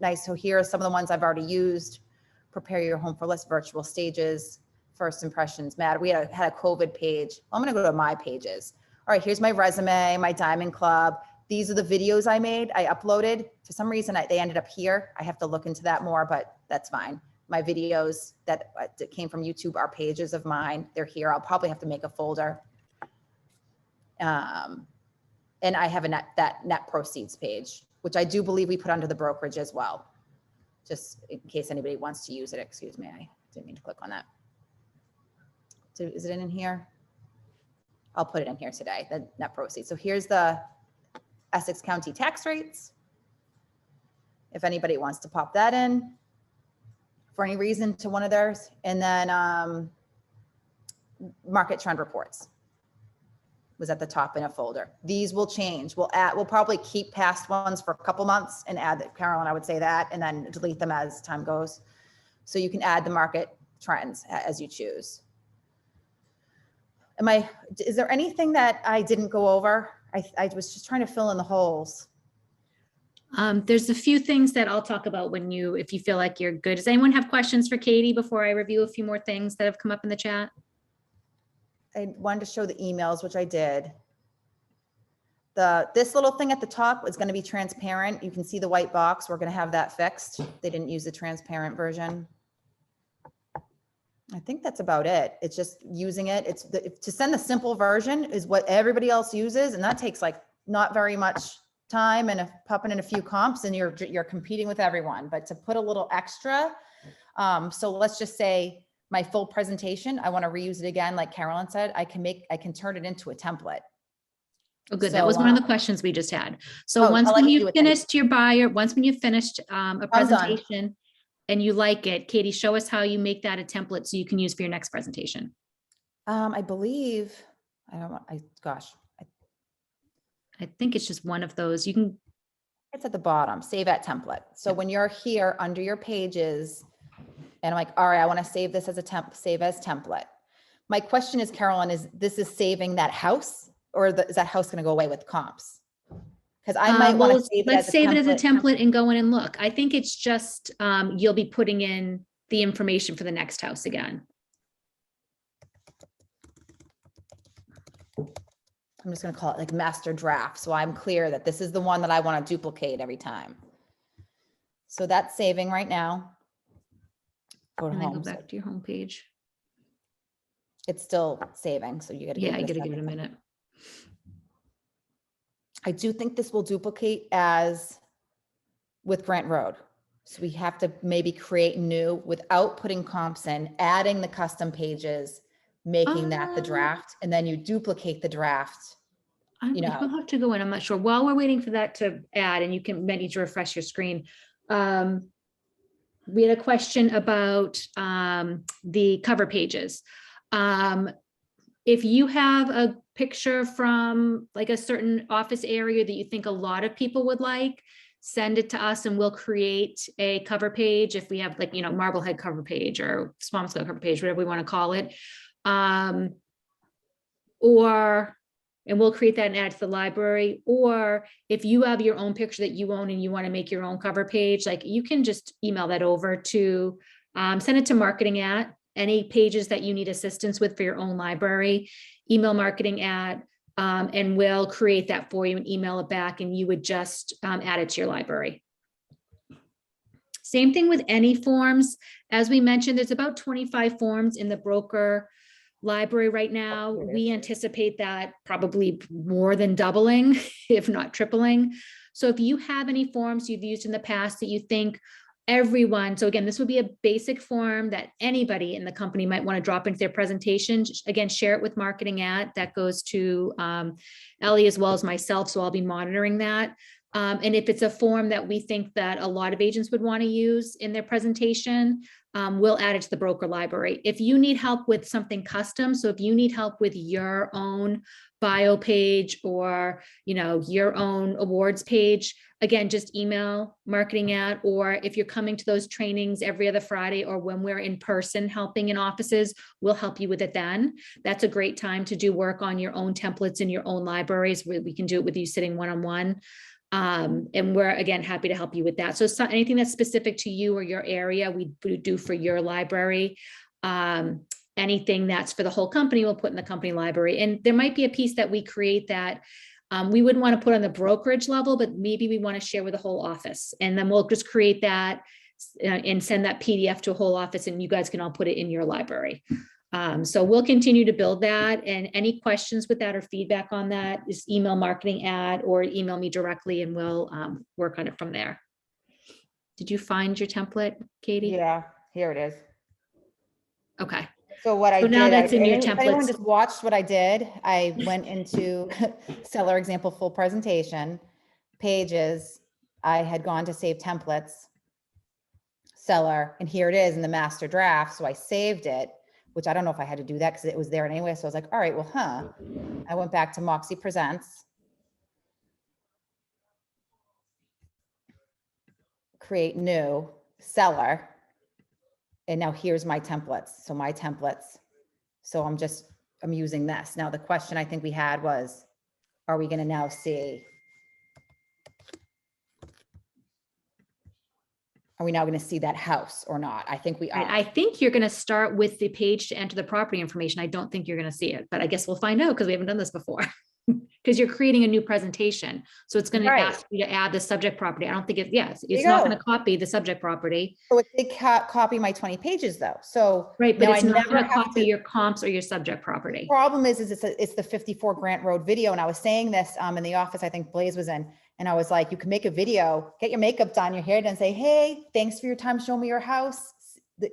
nice. So here are some of the ones I've already used. Prepare your home for list, virtual stages, first impressions matter. We had a COVID page. I'm going to go to my pages. All right, here's my resume, my diamond club. These are the videos I made. I uploaded. For some reason, they ended up here. I have to look into that more, but that's fine. My videos that came from YouTube are pages of mine. They're here. I'll probably have to make a folder. And I have that net proceeds page, which I do believe we put under the brokerage as well. Just in case anybody wants to use it. Excuse me, I didn't mean to click on that. So is it in here? I'll put it in here today, the net proceeds. So here's the Essex County tax rates. If anybody wants to pop that in for any reason to one of theirs. And then market trend reports was at the top in a folder. These will change. We'll probably keep past ones for a couple months and add that. Carolyn, I would say that, and then delete them as time goes. So you can add the market trends as you choose. Is there anything that I didn't go over? I was just trying to fill in the holes. There's a few things that I'll talk about if you feel like you're good. Does anyone have questions for Katie before I review a few more things that have come up in the chat? I wanted to show the emails, which I did. This little thing at the top is going to be transparent. You can see the white box. We're going to have that fixed. They didn't use the transparent version. I think that's about it. It's just using it. To send the simple version is what everybody else uses. And that takes like not very much time and popping in a few comps and you're competing with everyone, but to put a little extra. So let's just say my full presentation, I want to reuse it again. Like Carolyn said, I can turn it into a template. Oh, good. That was one of the questions we just had. So Oh, once I'll let when you do you it then. finished your buyer, when you finished a done. presentation and you like it, Katie, show us how you make that a template so you can use for your next presentation. I believe, I think it's just one of those. You can. It's at the bottom, save at template. So when you're here under your pages and I'm like, all right, I want to save this as save as template. My question is, Carolyn, is saving that house or is that house going to go away with comps? Because I might want to save it let's as save it as a template and go in and look. I think it's just you'll be putting in the information for the next house again. I'm just going to call it like master draft. So I'm clear that this is the one that I want to duplicate every time. So that's saving right now. Go to And then home. go back to your home page. It's still saving. So you got to Yeah, I got to give it a minute. I do think this will duplicate as with Grant Road. So we have to maybe create new without putting comps in, adding the custom pages, making that the Ah. draft, and then you duplicate the draft. You know. will have to go in. I'm not sure. While we're waiting for that to add, and you can maybe to refresh your screen. We had a question about the cover pages. If you have a picture from like a certain office area that you think a lot of people would like, send it to us and we'll create a cover page. If we have like, you know, Marblehead cover page or Swampscott cover page, whatever we want to call it. And we'll create that and add to the library. Or if you have your own picture that you own and you want to make your own cover page, like you can just email that over to, send it to marketing at any pages that you need assistance with for your own library, email marketing at, and we'll create that for you and email it back, and you would just add it to your library. Same thing with any forms. As we mentioned, there's about 25 forms in the broker library right now. We anticipate that probably more than doubling, if not tripling. So if you have any forms you've used in the past that you think everyone, so again, this would be a basic form that anybody in the company might want to drop into their presentation. Again, share it with marketing at, that goes to Ellie as well as myself. So I'll be monitoring that. And if it's a form that we think that a lot of agents would want to use in their presentation, we'll add it to the broker library. If you need help with something custom, so if you need help with your own bio page or, you know, your own awards page, again, just email marketing at, or if you're coming to those trainings every other Friday or when we're in person helping in offices, we'll help you with it then. That's a great time to do work on your own templates in your own libraries. We can do it with you sitting one-on-one. And we're, again, happy to help you with that. So anything that's specific to you or your area, we do for your library. Anything that's for the whole company, we'll put in the company library. And there might be a piece that we create that we wouldn't want to put on the brokerage level, but maybe we want to share with the whole office. And then we'll just create that and send that PDF to a whole office, and you guys can all put it in your library. So we'll continue to build that, and any questions with that or feedback on that, just email marketing at or email me directly, and we'll work on it from there. Did you find your template, Katie? Yeah, here it is. Okay. So what I So did, now that's in your if anyone templates. just watched what I did, I went into seller example full presentation, pages. I had gone to save templates, seller, and here it is in the master draft. So I saved it, which I don't know if I had to do that because it was there anyway. So I was like, all right, well, I went back to MoxiPresents, create new seller. And now here's my templates. So my templates. So I'm using this. Now the question I think we had was, are we going to now see? Are we now going to see that house or not? I think we are. I think you're going to start with the page to enter the property information. I don't think you're going to see it, but I guess we'll find out because we haven't done this before. Because you're creating a new presentation. So it's going to ask you to add the subject property. I don't think it's not going to copy the subject property. So it did copy my 20 pages though. So right, but now it's I not never going to have copy your comps or your subject property. Problem is it's the 54 Grant Road video. And I was saying this in the office, I think Blaze was in, and I was like, you can make a video, get your makeup done, your hair done, say, hey, thanks for your time. Show me your house.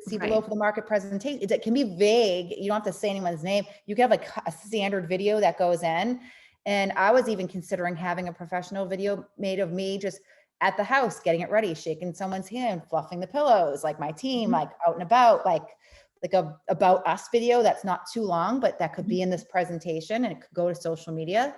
See below for the market presentation. It can be vague. You don't have to say anyone's name. You can have like a standard video that goes in. And I was even considering having a professional video made of me just at the house, getting it ready, shaking someone's hand, fluffing the pillows, like my team, like out and about, like a about us video that's not too long, but that could be in this presentation and it could go to social media.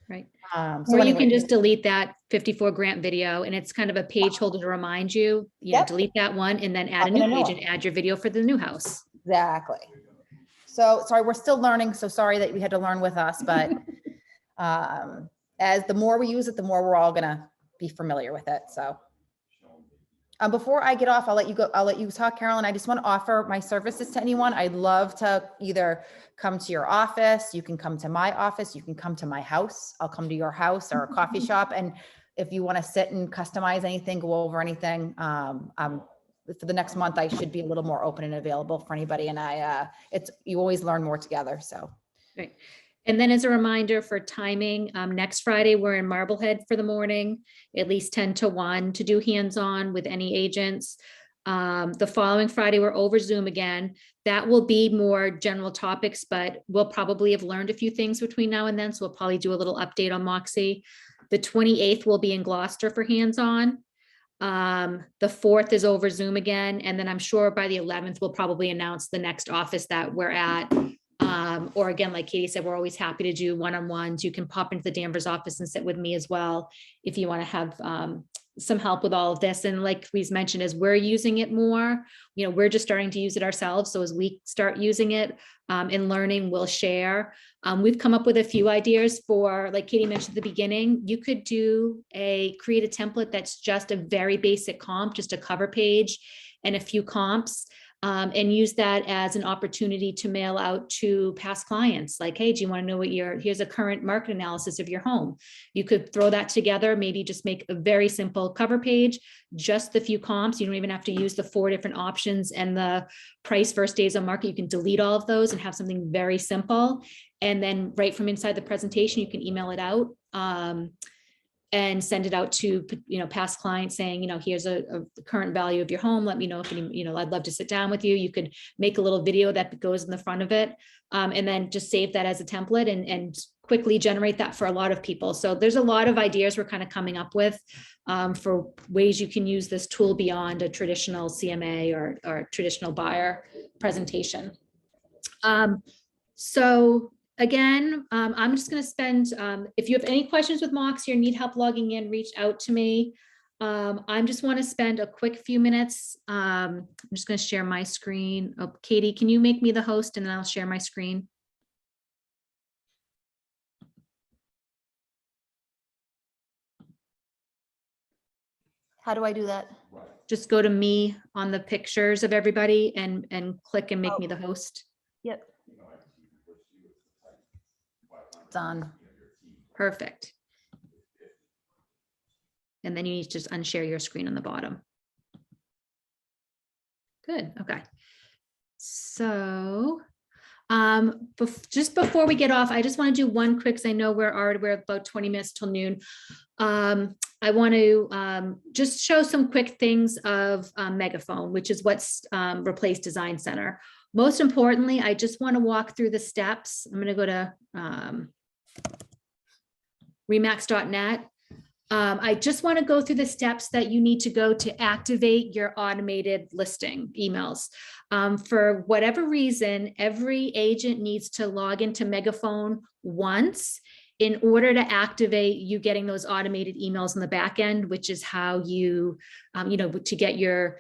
Right. So or anyway, you can just delete that 54 Grant video, and it's kind of a page holder to remind you, know, delete that one and then add a new page and add your video for the new house. Exactly. So sorry, we're still learning. So sorry that you had to learn with us, but as the more we use it, the more we're all gonna be familiar with it. So before I get off, I'll let you go. I'll let you talk, Carolyn. I just want to offer my services to anyone. I'd love to either come to your office. You can come to my office. You can come to my house. I'll come to your house or a coffee shop. And if you want to sit and customize anything, go over anything, for the next month, I should be a little more open and available for anybody. And you always learn more together. So. Right. And then as a reminder for timing, next Friday, we're in Marblehead for the morning, at least 10 to 1 to do hands-on with any agents. The following Friday, we're over Zoom again. That will be more general topics, but we'll probably have learned a few things between now and then. So we'll probably do a little update on Moxie. The 28th will be in Gloucester for hands-on. The 4th is over Zoom again. And then I'm sure by the 11th, we'll probably announce the next office that we're at. Or again, like Katie said, we're always happy to do one-on-ones. You can pop into the Danvers office and sit with me as well if you want to have some help with all of this. And like we've mentioned, as we're using it more, we're just starting to use it ourselves. So as we start using it and learning, we'll share. We've come up with a few ideas for, like Katie mentioned at the beginning, you could create a template that's just a very basic comp, just a cover page and a few comps. And use that as an opportunity to mail out to past clients. Like, hey, do you want to know here's a current market analysis of your home. You could throw that together, maybe just make a very simple cover page, just the few comps. You don't even have to use the 4 different options and the price versus days on market. You can delete all of those and have something very simple. And then right from inside the presentation, you can email it out. And send it out to past clients saying, here's a current value of your home. Let me know if I'd love to sit down with you. You could make a little video that goes in the front of it, and then just save that as a template and quickly generate that for a lot of people. So there's a lot of ideas we're kind of coming up with for ways you can use this tool beyond a traditional CMA or traditional buyer presentation. So again, I'm just going to spend, if you have any questions with Moxie or need help logging in, reach out to me. I just want to spend a quick few minutes. I'm just going to share my screen. Oh, Katie, can you make me the host and then I'll share my screen? How do I do that? Just go to me on the pictures of everybody and click and make me the host. Yep. It's on. Perfect. And then you need to just unshare your screen on the bottom. Good. Okay. So just before we get off, I just want to do one quick, because I know we're about 20 minutes till noon. I want to just show some quick things of Megaphone, which is what's replaced Design Center. Most importantly, I just want to walk through the steps. I'm going to go to remax.net. I just want to go through the steps that you need to go to activate your automated listing emails. For whatever reason, every agent needs to log into Megaphone once in order to activate you getting those automated emails in the back end, which is how you, to get your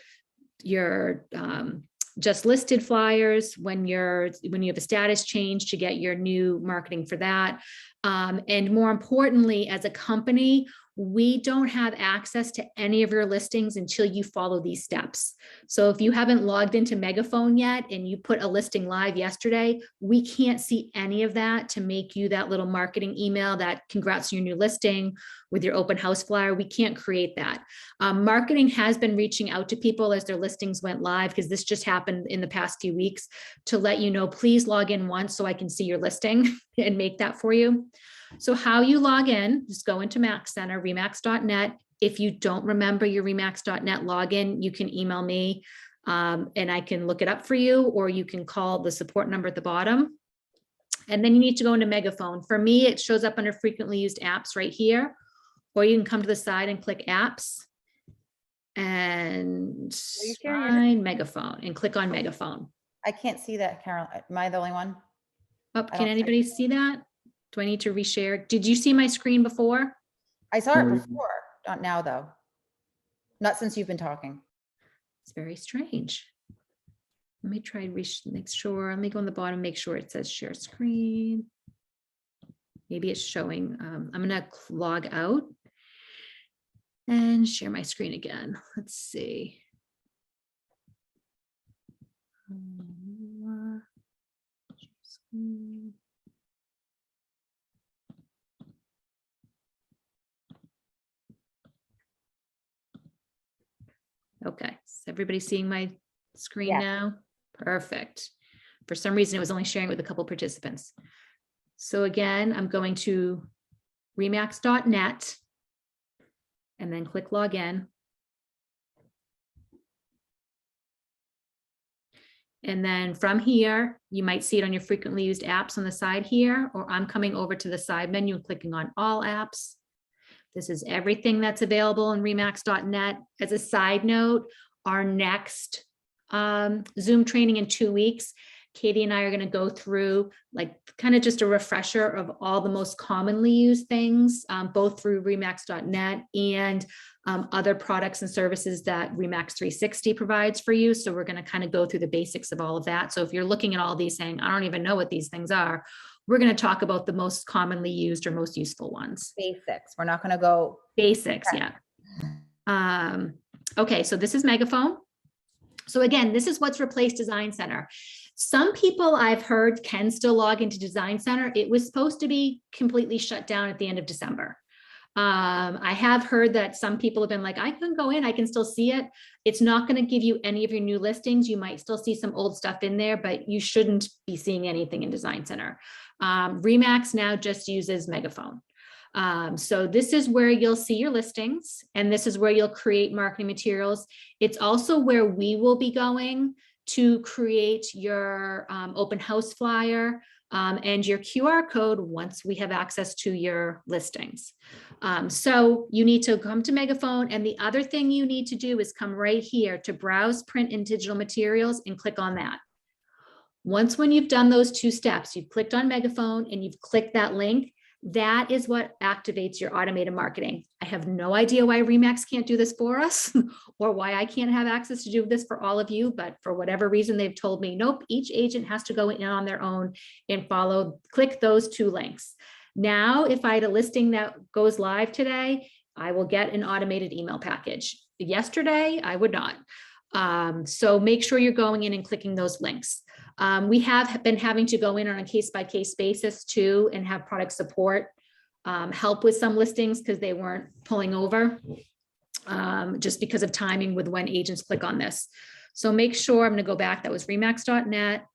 just listed flyers when you have a status change, to get your new marketing for that. And more importantly, as a company, we don't have access to any of your listings until you follow these steps. So if you haven't logged into Megaphone yet and you put a listing live yesterday, we can't see any of that to make you that little marketing email that congrats on your new listing with your open house flyer. We can't create that. Marketing has been reaching out to people as their listings went live, because this just happened in the past few weeks, to let you know, please log in once so I can see your listing and make that for you. So how you log in, just go into Max Center, remax.net. If you don't remember your remax.net login, you can email me and I can look it up for you, or you can call the support number at the bottom. And then you need to go into Megaphone. For me, it shows up under frequently used apps right here, or you can come to the side and click apps and find Megaphone and click on Megaphone. I can't see that, Carol. Am I the only one? Oh, can anybody see that? Do I need to reshare? Did you see my screen before? I saw it before, not now though. Not since you've been talking. It's very strange. Let me try make sure. Let me go on the bottom, make sure it says share screen. Maybe it's showing. I'm gonna log out and share my screen again. Let's see. Okay, is everybody seeing my screen now? Perfect. For some reason, it was only sharing with a couple participants. So again, I'm going to remax.net and then click login. And then from here, you might see it on your frequently used apps on the side here, or I'm coming over to the side menu and clicking on all apps. This is everything that's available in remax.net. As a side note, our next Zoom training in 2 weeks, Katie and I are going to go through like kind of just a refresher of all the most commonly used things, both through remax.net and other products and services that Remax 360 provides for you. So we're going to kind of go through the basics of all of that. So if you're looking at all these saying, I don't even know what these things are, we're going to talk about the most commonly used or most useful ones. Basics. We're not going to go. Basics, Okay. yeah. Okay, so this is Megaphone. So again, this is what's replaced Design Center. Some people I've heard can still log into Design Center. It was supposed to be completely shut down at the end of December. I have heard that some people have been like, I can go in, I can still see it. It's not going to give you any of your new listings. You might still see some old stuff in there, but you shouldn't be seeing anything in Design Center. Remax now just uses Megaphone. So this is where you'll see your listings, and this is where you'll create marketing materials. It's also where we will be going to create your open house flyer and your QR code once we have access to your listings. So you need to come to Megaphone, and the other thing you need to do is come right here to browse print and digital materials and click on that. Once when you've done those 2 steps, you've clicked on Megaphone and you've clicked that link, that is what activates your automated marketing. I have no idea why Remax can't do this for us or why I can't have access to do this for all of you, but for whatever reason, they've told me, nope, each agent has to go in on their own and click those 2 links. Now, if I had a listing that goes live today, I will get an automated email package. Yesterday, I would not. So make sure you're going in and clicking those links. We have been having to go in on a case-by-case basis too and have product support help with some listings because they weren't pulling over just because of timing with when agents click on this. So make sure, I'm going to go back, that was remax.net.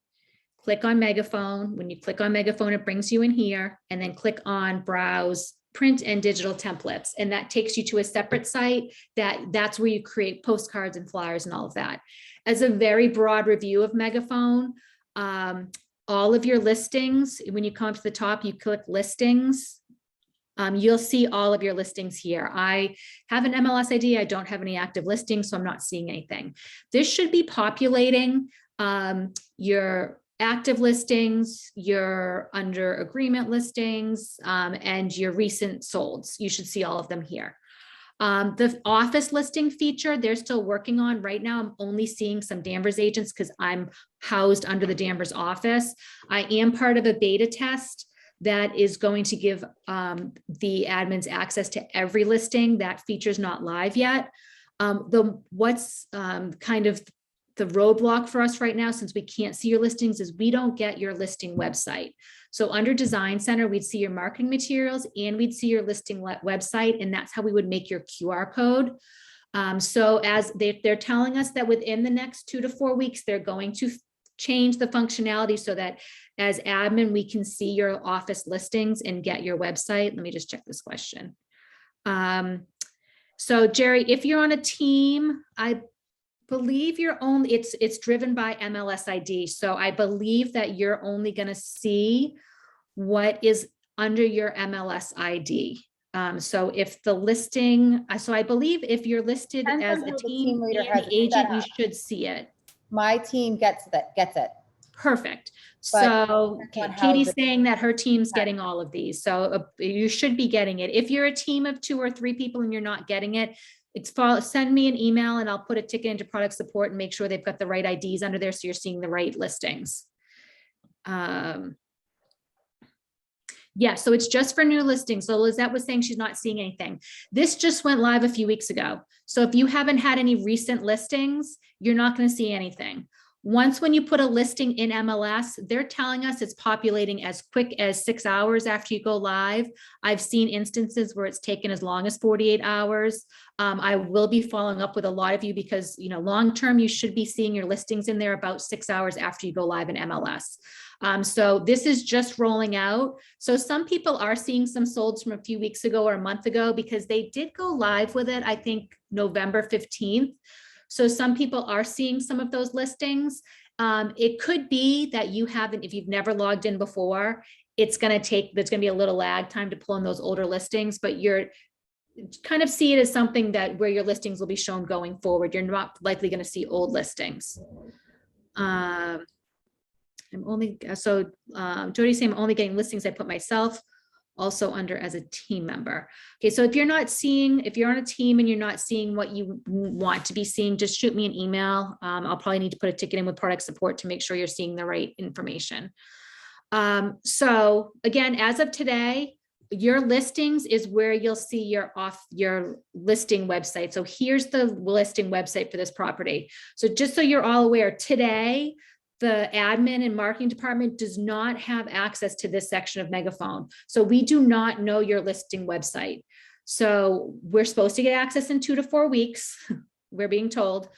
Click on Megaphone. When you click on Megaphone, it brings you in here, and then click on Browse Print and Digital Templates. And that takes you to a separate site that's where you create postcards and flyers and all of that. As a very broad review of Megaphone, all of your listings, when you come up to the top, you click listings. You'll see all of your listings here. I have an MLS ID. I don't have any active listings, so I'm not seeing anything. This should be populating your active listings, your under agreement listings, and your recent solds. You should see all of them here. The office listing feature, they're still working on. Right now, I'm only seeing some Danvers agents because I'm housed under the Danvers office. I am part of a beta test that is going to give the admins access to every listing. That feature's not live yet. What's kind of the roadblock for us right now, since we can't see your listings, is we don't get your listing website. So under Design Center, we'd see your marketing materials and we'd see your listing website, and that's how we would make your QR code. So as they're telling us that within the next 2 to 4 weeks, they're going to change the functionality so that as admin, we can see your office listings and get your website. Let me just check this question. So Jerry, if you're on a team, I believe you're only, it's driven by MLS ID. So I believe that you're only going to see what is under your MLS ID. So if the listing, so I believe if you're listed Depends as on a how the team team leader and has the it agent, set you up. should see it. My team gets it. Perfect. But So depends on how Katie's the- saying that her team's getting all of these. So you should be getting it. If you're a team of 2 or 3 people and you're not getting it, send me an email and I'll put a ticket into product support and make sure they've got the right IDs under there so you're seeing the right listings. Yeah, so it's just for new listings. So Lizette was saying she's not seeing anything. This just went live a few weeks ago. So if you haven't had any recent listings, you're not going to see anything. Once when you put a listing in MLS, they're telling us it's populating as quick as 6 hours after you go live. I've seen instances where it's taken as long as 48 hours. I will be following up with a lot of you because, you know, long-term, you should be seeing your listings in there about 6 hours after you go live in MLS. So this is just rolling out. So some people are seeing some solds from a few weeks ago or a month ago because they did go live with it, I think November 15th. So some people are seeing some of those listings. It could be that you haven't, if you've never logged in before, there's going to be a little lag time to pull in those older listings, but you're kind of see it as something that where your listings will be shown going forward. You're not likely going to see old listings. Jody's saying I'm only getting listings I put myself also under as a team member. Okay, so if you're on a team and you're not seeing what you want to be seeing, just shoot me an email. I'll probably need to put a ticket in with product support to make sure you're seeing the right information. So again, as of today, your listings is where you'll see your listing website. So here's the listing website for this property. So just so you're all aware, today, the admin and marketing department does not have access to this section of Megaphone. So we do not know your listing website. So we're supposed to get access in 2 to 4 weeks, we're being told.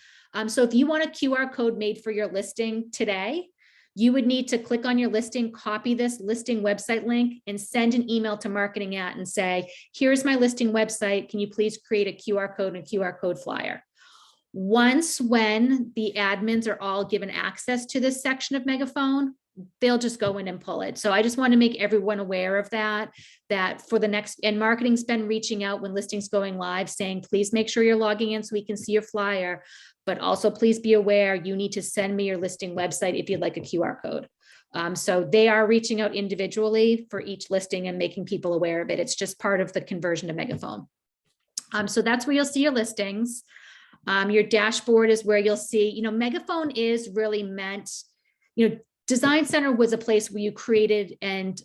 So if you want a QR code made for your listing today, you would need to click on your listing, copy this listing website link, and send an email to marketing and say, here's my listing website. Can you please create a QR code and a QR code flyer? When the admins are all given access to this section of Megaphone, they'll just go in and pull it. So I just want to make everyone aware of that for the next, and marketing's been reaching out when listings going live saying, please make sure you're logging in so we can see your flyer, but also please be aware you need to send me your listing website if you'd like a QR code. So they are reaching out individually for each listing and making people aware of it. It's just part of the conversion to Megaphone. So that's where you'll see your listings. Your dashboard is where you'll see, Megaphone is really meant, Design Center was a place where you created and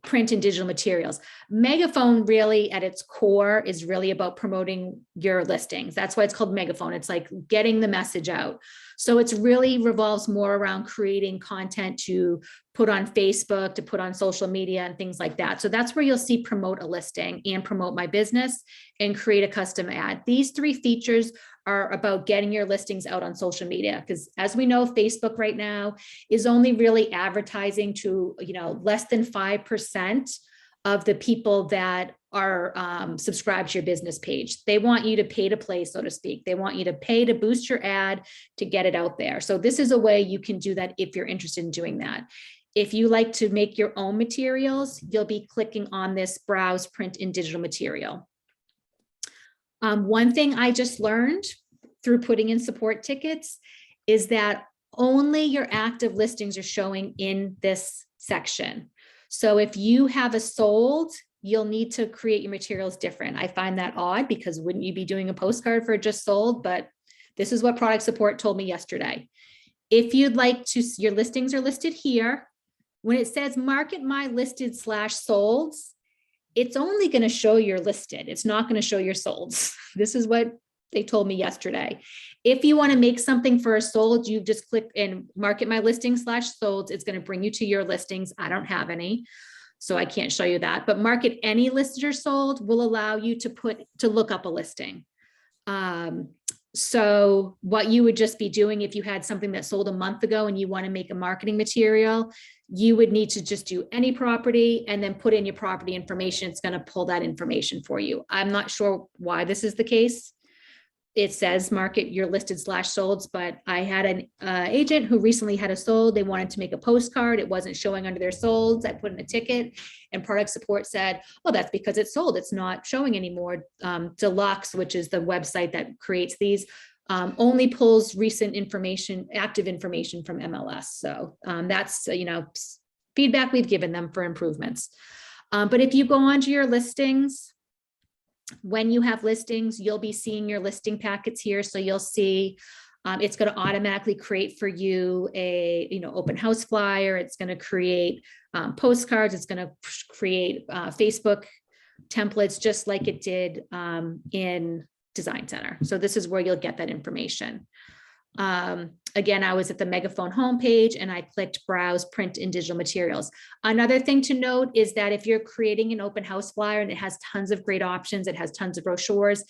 print and digital materials. Megaphone really at its core is really about promoting your listings. That's why it's called Megaphone. It's like getting the message out. So it's really revolves more around creating content to put on Facebook, to put on social media and things like that. So that's where you'll see promote a listing and promote my business and create a custom ad. These 3 features are about getting your listings out on social media, because as we know, Facebook right now is only really advertising to, less than 5% of the people that are subscribed to your business page. They want you to pay to play, so to speak. They want you to pay to boost your ad to get it out there. So this is a way you can do that if you're interested in doing that. If you like to make your own materials, you'll be clicking on this browse, print, and digital material. One thing I just learned through putting in support tickets is that only your active listings are showing in this section. So if you have a sold, you'll need to create your materials different. I find that odd because wouldn't you be doing a postcard for just sold? But this is what product support told me yesterday. If you'd like to, your listings are listed here. When it says market my listed /solds, it's only going to show your listed. It's not going to show your solds. This is what they told me yesterday. If you want to make something for a sold, you just click and market my listing /solds. It's going to bring you to your listings. I don't have any, so I can't show you that, but market any listed or sold will allow you to look up a listing. So what you would just be doing if you had something that sold a month ago and you want to make a marketing material, you would need to just do any property and then put in your property information. It's going to pull that information for you. I'm not sure why this is the case. It says market your listed /solds, but I had an agent who recently had a sold. They wanted to make a postcard. It wasn't showing under their solds. I put in a ticket and product support said, oh, that's because it's sold. It's not showing anymore. Deluxe, which is the website that creates these, only pulls recent information, active information from MLS. So that's, feedback we've given them for improvements. But if you go onto your listings, when you have listings, you'll be seeing your listing packets here. So you'll see it's going to automatically create for you a open house flyer. It's going to create postcards. It's going to create Facebook templates just like it did in Design Center. So this is where you'll get that information. Again, I was at the Megaphone homepage and I clicked browse, print, and digital materials. Another thing to note is that if you're creating an open house flyer and it has tons of great options, it has tons of brochures,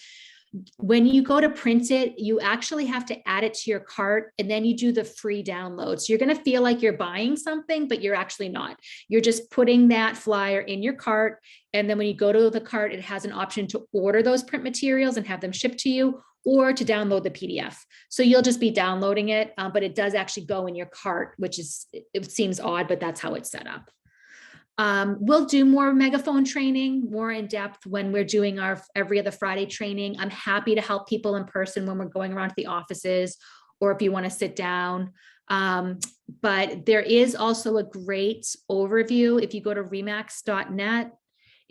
when you go to print it, you actually have to add it to your cart and then you do the free download. So you're going to feel like you're buying something, but you're actually not. You're just putting that flyer in your cart. And then when you go to the cart, it has an option to order those print materials and have them shipped to you, or to download the PDF. So you'll just be downloading it, but it does actually go in your cart, which is, it seems odd, but that's how it's set up. We'll do more megaphone training, more in depth when we're doing our every other Friday training. I'm happy to help people in person when we're going around to the offices, or if you want to sit down. But there is also a great overview. If you go to remax.net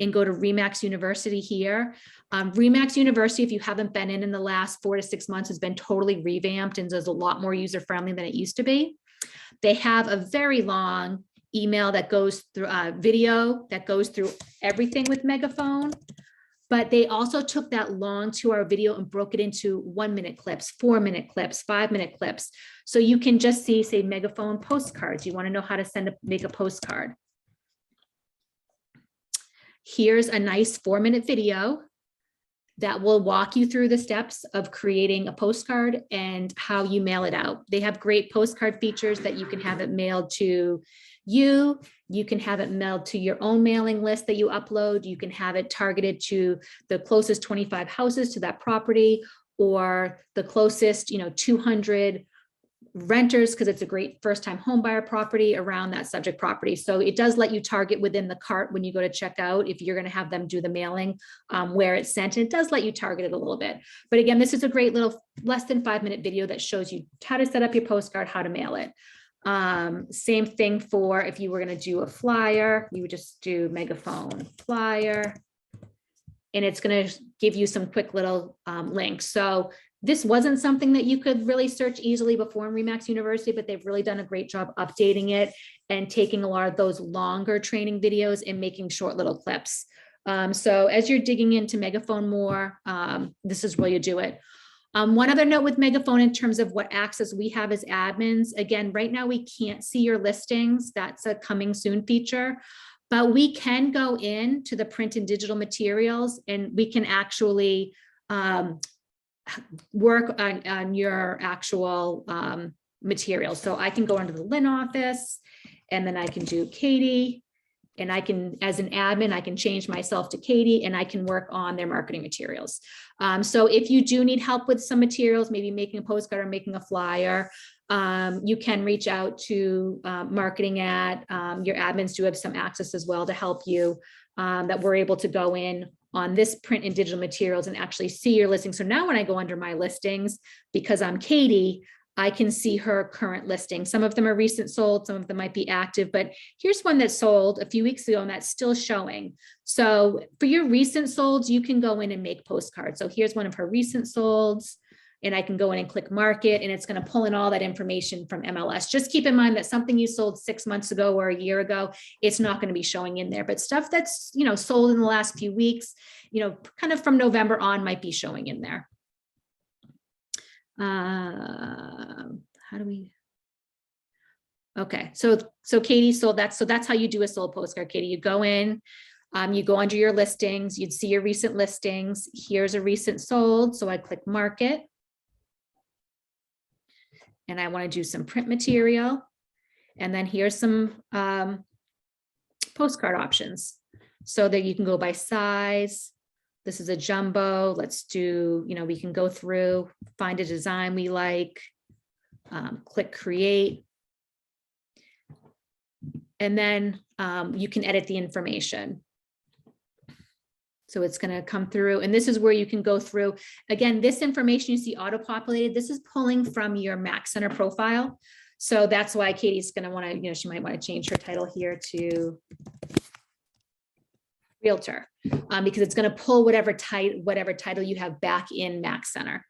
and go to Remax University here, Remax University, if you haven't been in the last 4 to 6 months, has been totally revamped and is a lot more user-friendly than it used to be. They have a very long email that goes through video that goes through everything with Megaphone, but they also took that long 2-hour video and broke it into 1-minute clips, 4-minute clips, 5-minute clips. So you can just see, say, Megaphone postcards. You want to know how to make a postcard. Here's a nice 4-minute video that will walk you through the steps of creating a postcard and how you mail it out. They have great postcard features that you can have it mailed to you. You can have it mailed to your own mailing list that you upload. You can have it targeted to the closest 25 houses to that property, or the closest, 200 renters, because it's a great first-time home buyer property around that subject property. So it does let you target within the cart when you go to check out, if you're going to have them do the mailing, where it's sent. And it does let you target it a little bit. But again, this is a great little less than 5-minute video that shows you how to set up your postcard, how to mail it. Same thing for if you were going to do a flyer, you would just do Megaphone flyer, and it's going to give you some quick little links. So this wasn't something that you could really search easily before in Remax University, but they've really done a great job updating it and taking a lot of those longer training videos and making short little clips. So as you're digging into Megaphone more, this is where you do it. One other note with Megaphone in terms of what access we have as admins. Again, right now we can't see your listings. That's a coming soon feature, but we can go in to the print and digital materials, and we can actually work on your actual material. So I can go into the Lynn office, and then I can do Katie, and I can, as an admin, I can change myself to Katie, and I can work on their marketing materials. So if you do need help with some materials, maybe making a postcard or making a flyer, you can reach out to marketing at your admins do have some access as well to help you, that we're able to go in on this print and digital materials and actually see your listing. So now when I go under my listings, because I'm Katie, I can see her current listing. Some of them are recent sold, some of them might be active, but here's one that sold a few weeks ago and that's still showing. So for your recent solds, you can go in and make postcards. So here's one of her recent solds, and I can go in and click market, and it's going to pull in all that information from MLS. Just keep in mind that something you sold 6 months ago or a year ago, it's not going to be showing in there, but stuff that's, sold in the last few weeks, kind of from November on might be showing in there. How do we? Okay, so Katie sold that. So that's how you do a sold postcard, Katie. You go in, you go under your listings, you'd see your recent listings. Here's a recent sold. So I click market. And I want to do some print material. And then here's some postcard options so that you can go by size. This is a jumbo. Let's do, we can go through, find a design we like, click create. And then you can edit the information. So it's going to come through, and this is where you can go through. Again, this information you see auto-populated, this is pulling from your Max Center profile. So that's why Katie's going to want to, she might want to change her title here to Realtor, because it's going to pull whatever title you have back in Max Center.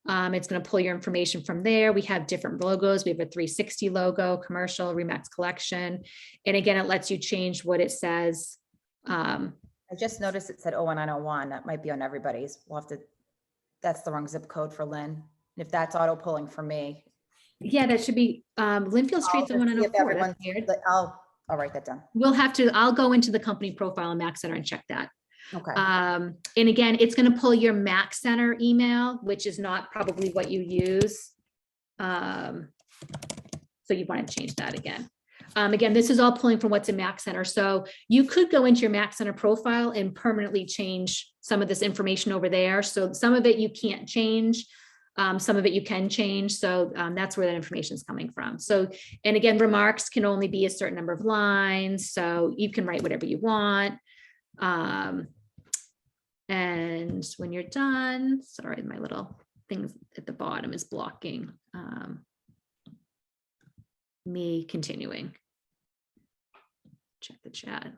It's going to pull your information from there. We have different logos. We have a 360 logo, commercial, Remax collection. And again, it lets you change what it says. I just noticed it said 01901. That might be on everybody's. We'll have to, that's the wrong zip code for Lynn. If that's auto pulling for me. Yeah, that should be Linfield Street's the 104. That's weird. I'll write that down. I'll go into the company profile in Max Center and check that. Okay. And again, it's going to pull your Max Center email, which is not probably what you use. So you want to change that again. Again, this is all pulling from what's in Max Center. So you could go into your Max Center profile and permanently change some of this information over there. So some of it you can't change. Some of it you can change. So that's where that information is coming from. So, and again, remarks can only be a certain number of lines. So you can write whatever you want. And when you're done, sorry, my little things at the bottom is blocking me continuing. Check the chat.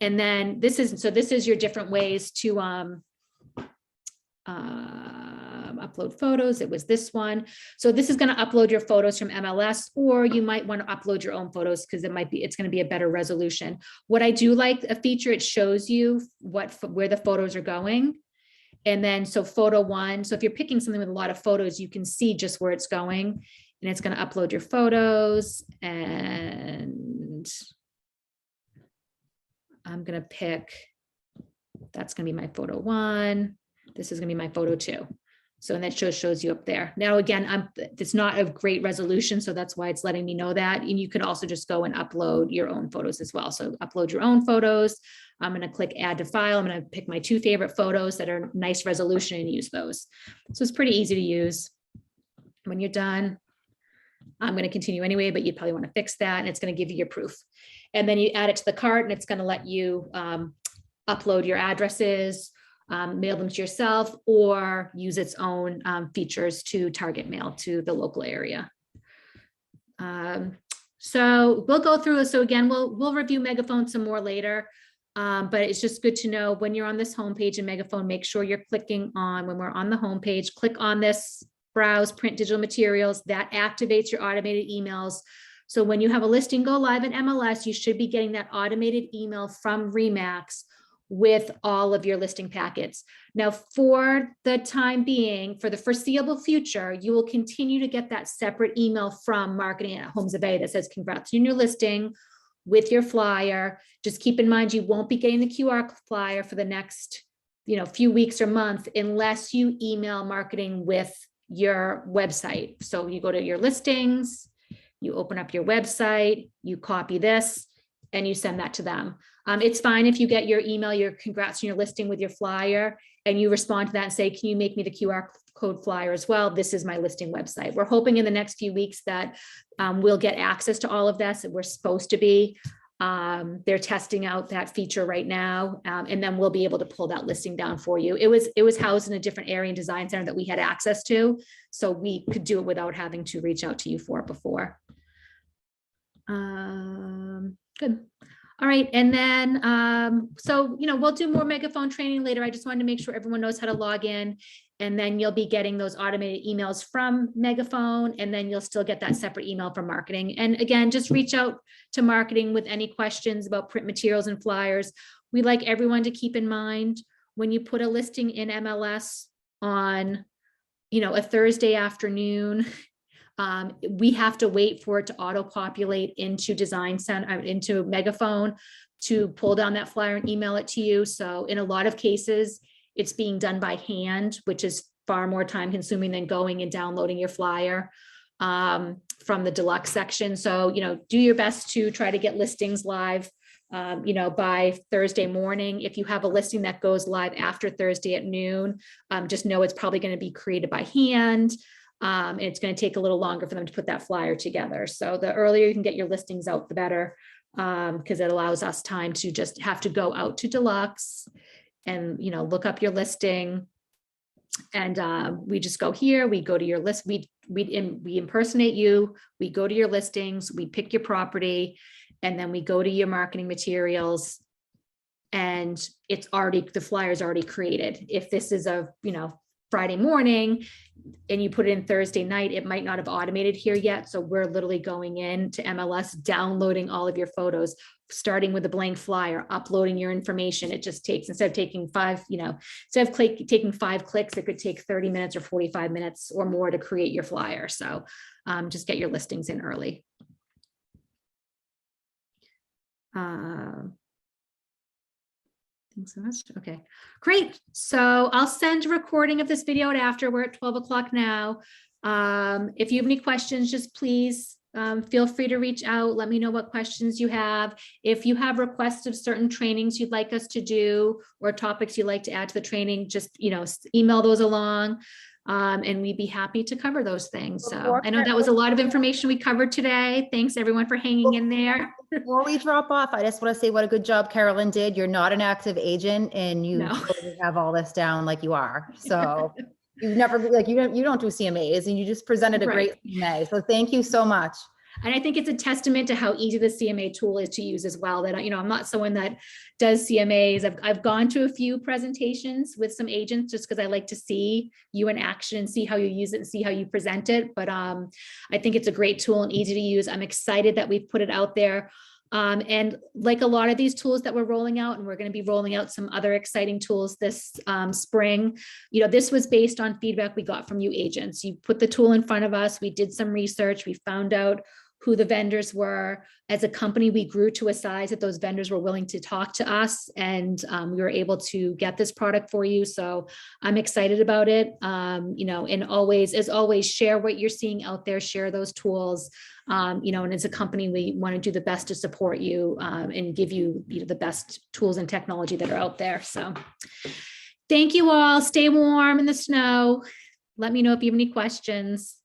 And then this is your different ways to upload photos. It was this one. So this is going to upload your photos from MLS, or you might want to upload your own photos because it's going to be a better resolution. What I do like a feature, it shows you where the photos are going. And then so photo one, so if you're picking something with a lot of photos, you can see just where it's going, and it's going to upload your photos. And I'm going to pick, that's going to be my photo one. This is going to be my photo two. So, and that shows you up there. Now, again, it's not a great resolution, so that's why it's letting me know that. And you can also just go and upload your own photos as well. So upload your own photos. I'm going to click add to file. I'm going to pick my 2 favorite photos that are nice resolution and use those. So it's pretty easy to use. When you're done, I'm going to continue anyway, but you probably want to fix that, and it's going to give you your proof. And then you add it to the cart, and it's going to let you upload your addresses, mail them to yourself, or use its own features to target mail to the local area. So we'll go through it. So again, we'll review Megaphone some more later, but it's just good to know when you're on this homepage in Megaphone, make sure you're clicking on, when we're on the homepage, click on this browse print digital materials. That activates your automated emails. So when you have a listing go live in MLS, you should be getting that automated email from Remax with all of your listing packets. Now, for the time being, for the foreseeable future, you will continue to get that separate email from Marketing at Homes of A that says, congrats on your listing with your flyer. Just keep in mind, you won't be getting the QR flyer for the next, few weeks or month unless you email marketing with your website. So you go to your listings, you open up your website, you copy this, and you send that to them. It's fine if you get your email, your congrats on your listing with your flyer, and you respond to that and say, can you make me the QR code flyer as well? This is my listing website. We're hoping in the next few weeks that we'll get access to all of this. We're supposed to be. They're testing out that feature right now, and then we'll be able to pull that listing down for you. It was housed in a different area and design center that we had access to, so we could do it without having to reach out to you for it before. Good. All right, and then, so, we'll do more Megaphone training later. I just wanted to make sure everyone knows how to log in, and then you'll be getting those automated emails from Megaphone, and then you'll still get that separate email from marketing. And again, just reach out to marketing with any questions about print materials and flyers. We like everyone to keep in mind, when you put a listing in MLS on, a Thursday afternoon, we have to wait for it to auto-populate into Design Center, into Megaphone, to pull down that flyer and email it to you. So in a lot of cases, it's being done by hand, which is far more time consuming than going and downloading your flyer from the deluxe section. So, do your best to try to get listings live, by Thursday morning. If you have a listing that goes live after Thursday at noon, just know it's probably going to be created by hand. And it's going to take a little longer for them to put that flyer together. So the earlier you can get your listings out, the better, because it allows us time to just have to go out to deluxe and, look up your listing. And we just go here, we go to your list, we impersonate you, we go to your listings, we pick your property, and then we go to your marketing materials, and the flyer is already created. If this is a, Friday morning and you put it in Thursday night, it might not have automated here yet. So we're literally going in to MLS, downloading all of your photos, starting with a blank flyer, uploading your information. It just takes, instead of taking taking 5 clicks, it could take 30 minutes or 45 minutes or more to create your flyer. So just get your listings in early. Thanks so much. Okay, great. So I'll send a recording of this video out after. We're at 12 o'clock now. If you have any questions, just please feel free to reach out. Let me know what questions you have. If you have requests of certain trainings you'd like us to do or topics you'd like to add to the training, just, email those along. And we'd be happy to cover those things. So Before I know that was a lot of information we covered today. Thanks everyone for hanging in there. Before we drop off, I just want to say what a good job Carolyn did. You're not an active agent and you No. totally have all this down like you are. So you never, like, you don't do CMAs and you just presented a great CMA. So thank you so much. And I think it's a testament to how easy the CMA tool is to use as well, that, I'm not someone that does CMAs. I've gone to a few presentations with some agents just because I like to see you in action and see how you use it and see how you present it. But I think it's a great tool and easy to use. I'm excited that we've put it out there. And like a lot of these tools that we're rolling out, and we're going to be rolling out some other exciting tools this spring, this was based on feedback we got from you agents. You put the tool in front of us. We did some research. We found out who the vendors were. As a company, we grew to a size that those vendors were willing to talk to us, and we were able to get this product for you. So I'm excited about it. And as always, share what you're seeing out there, share those tools. And as a company, we want to do the best to support you and give you, the best tools and technology that are out there. So thank you all. Stay warm in the snow. Let me know if you have any questions.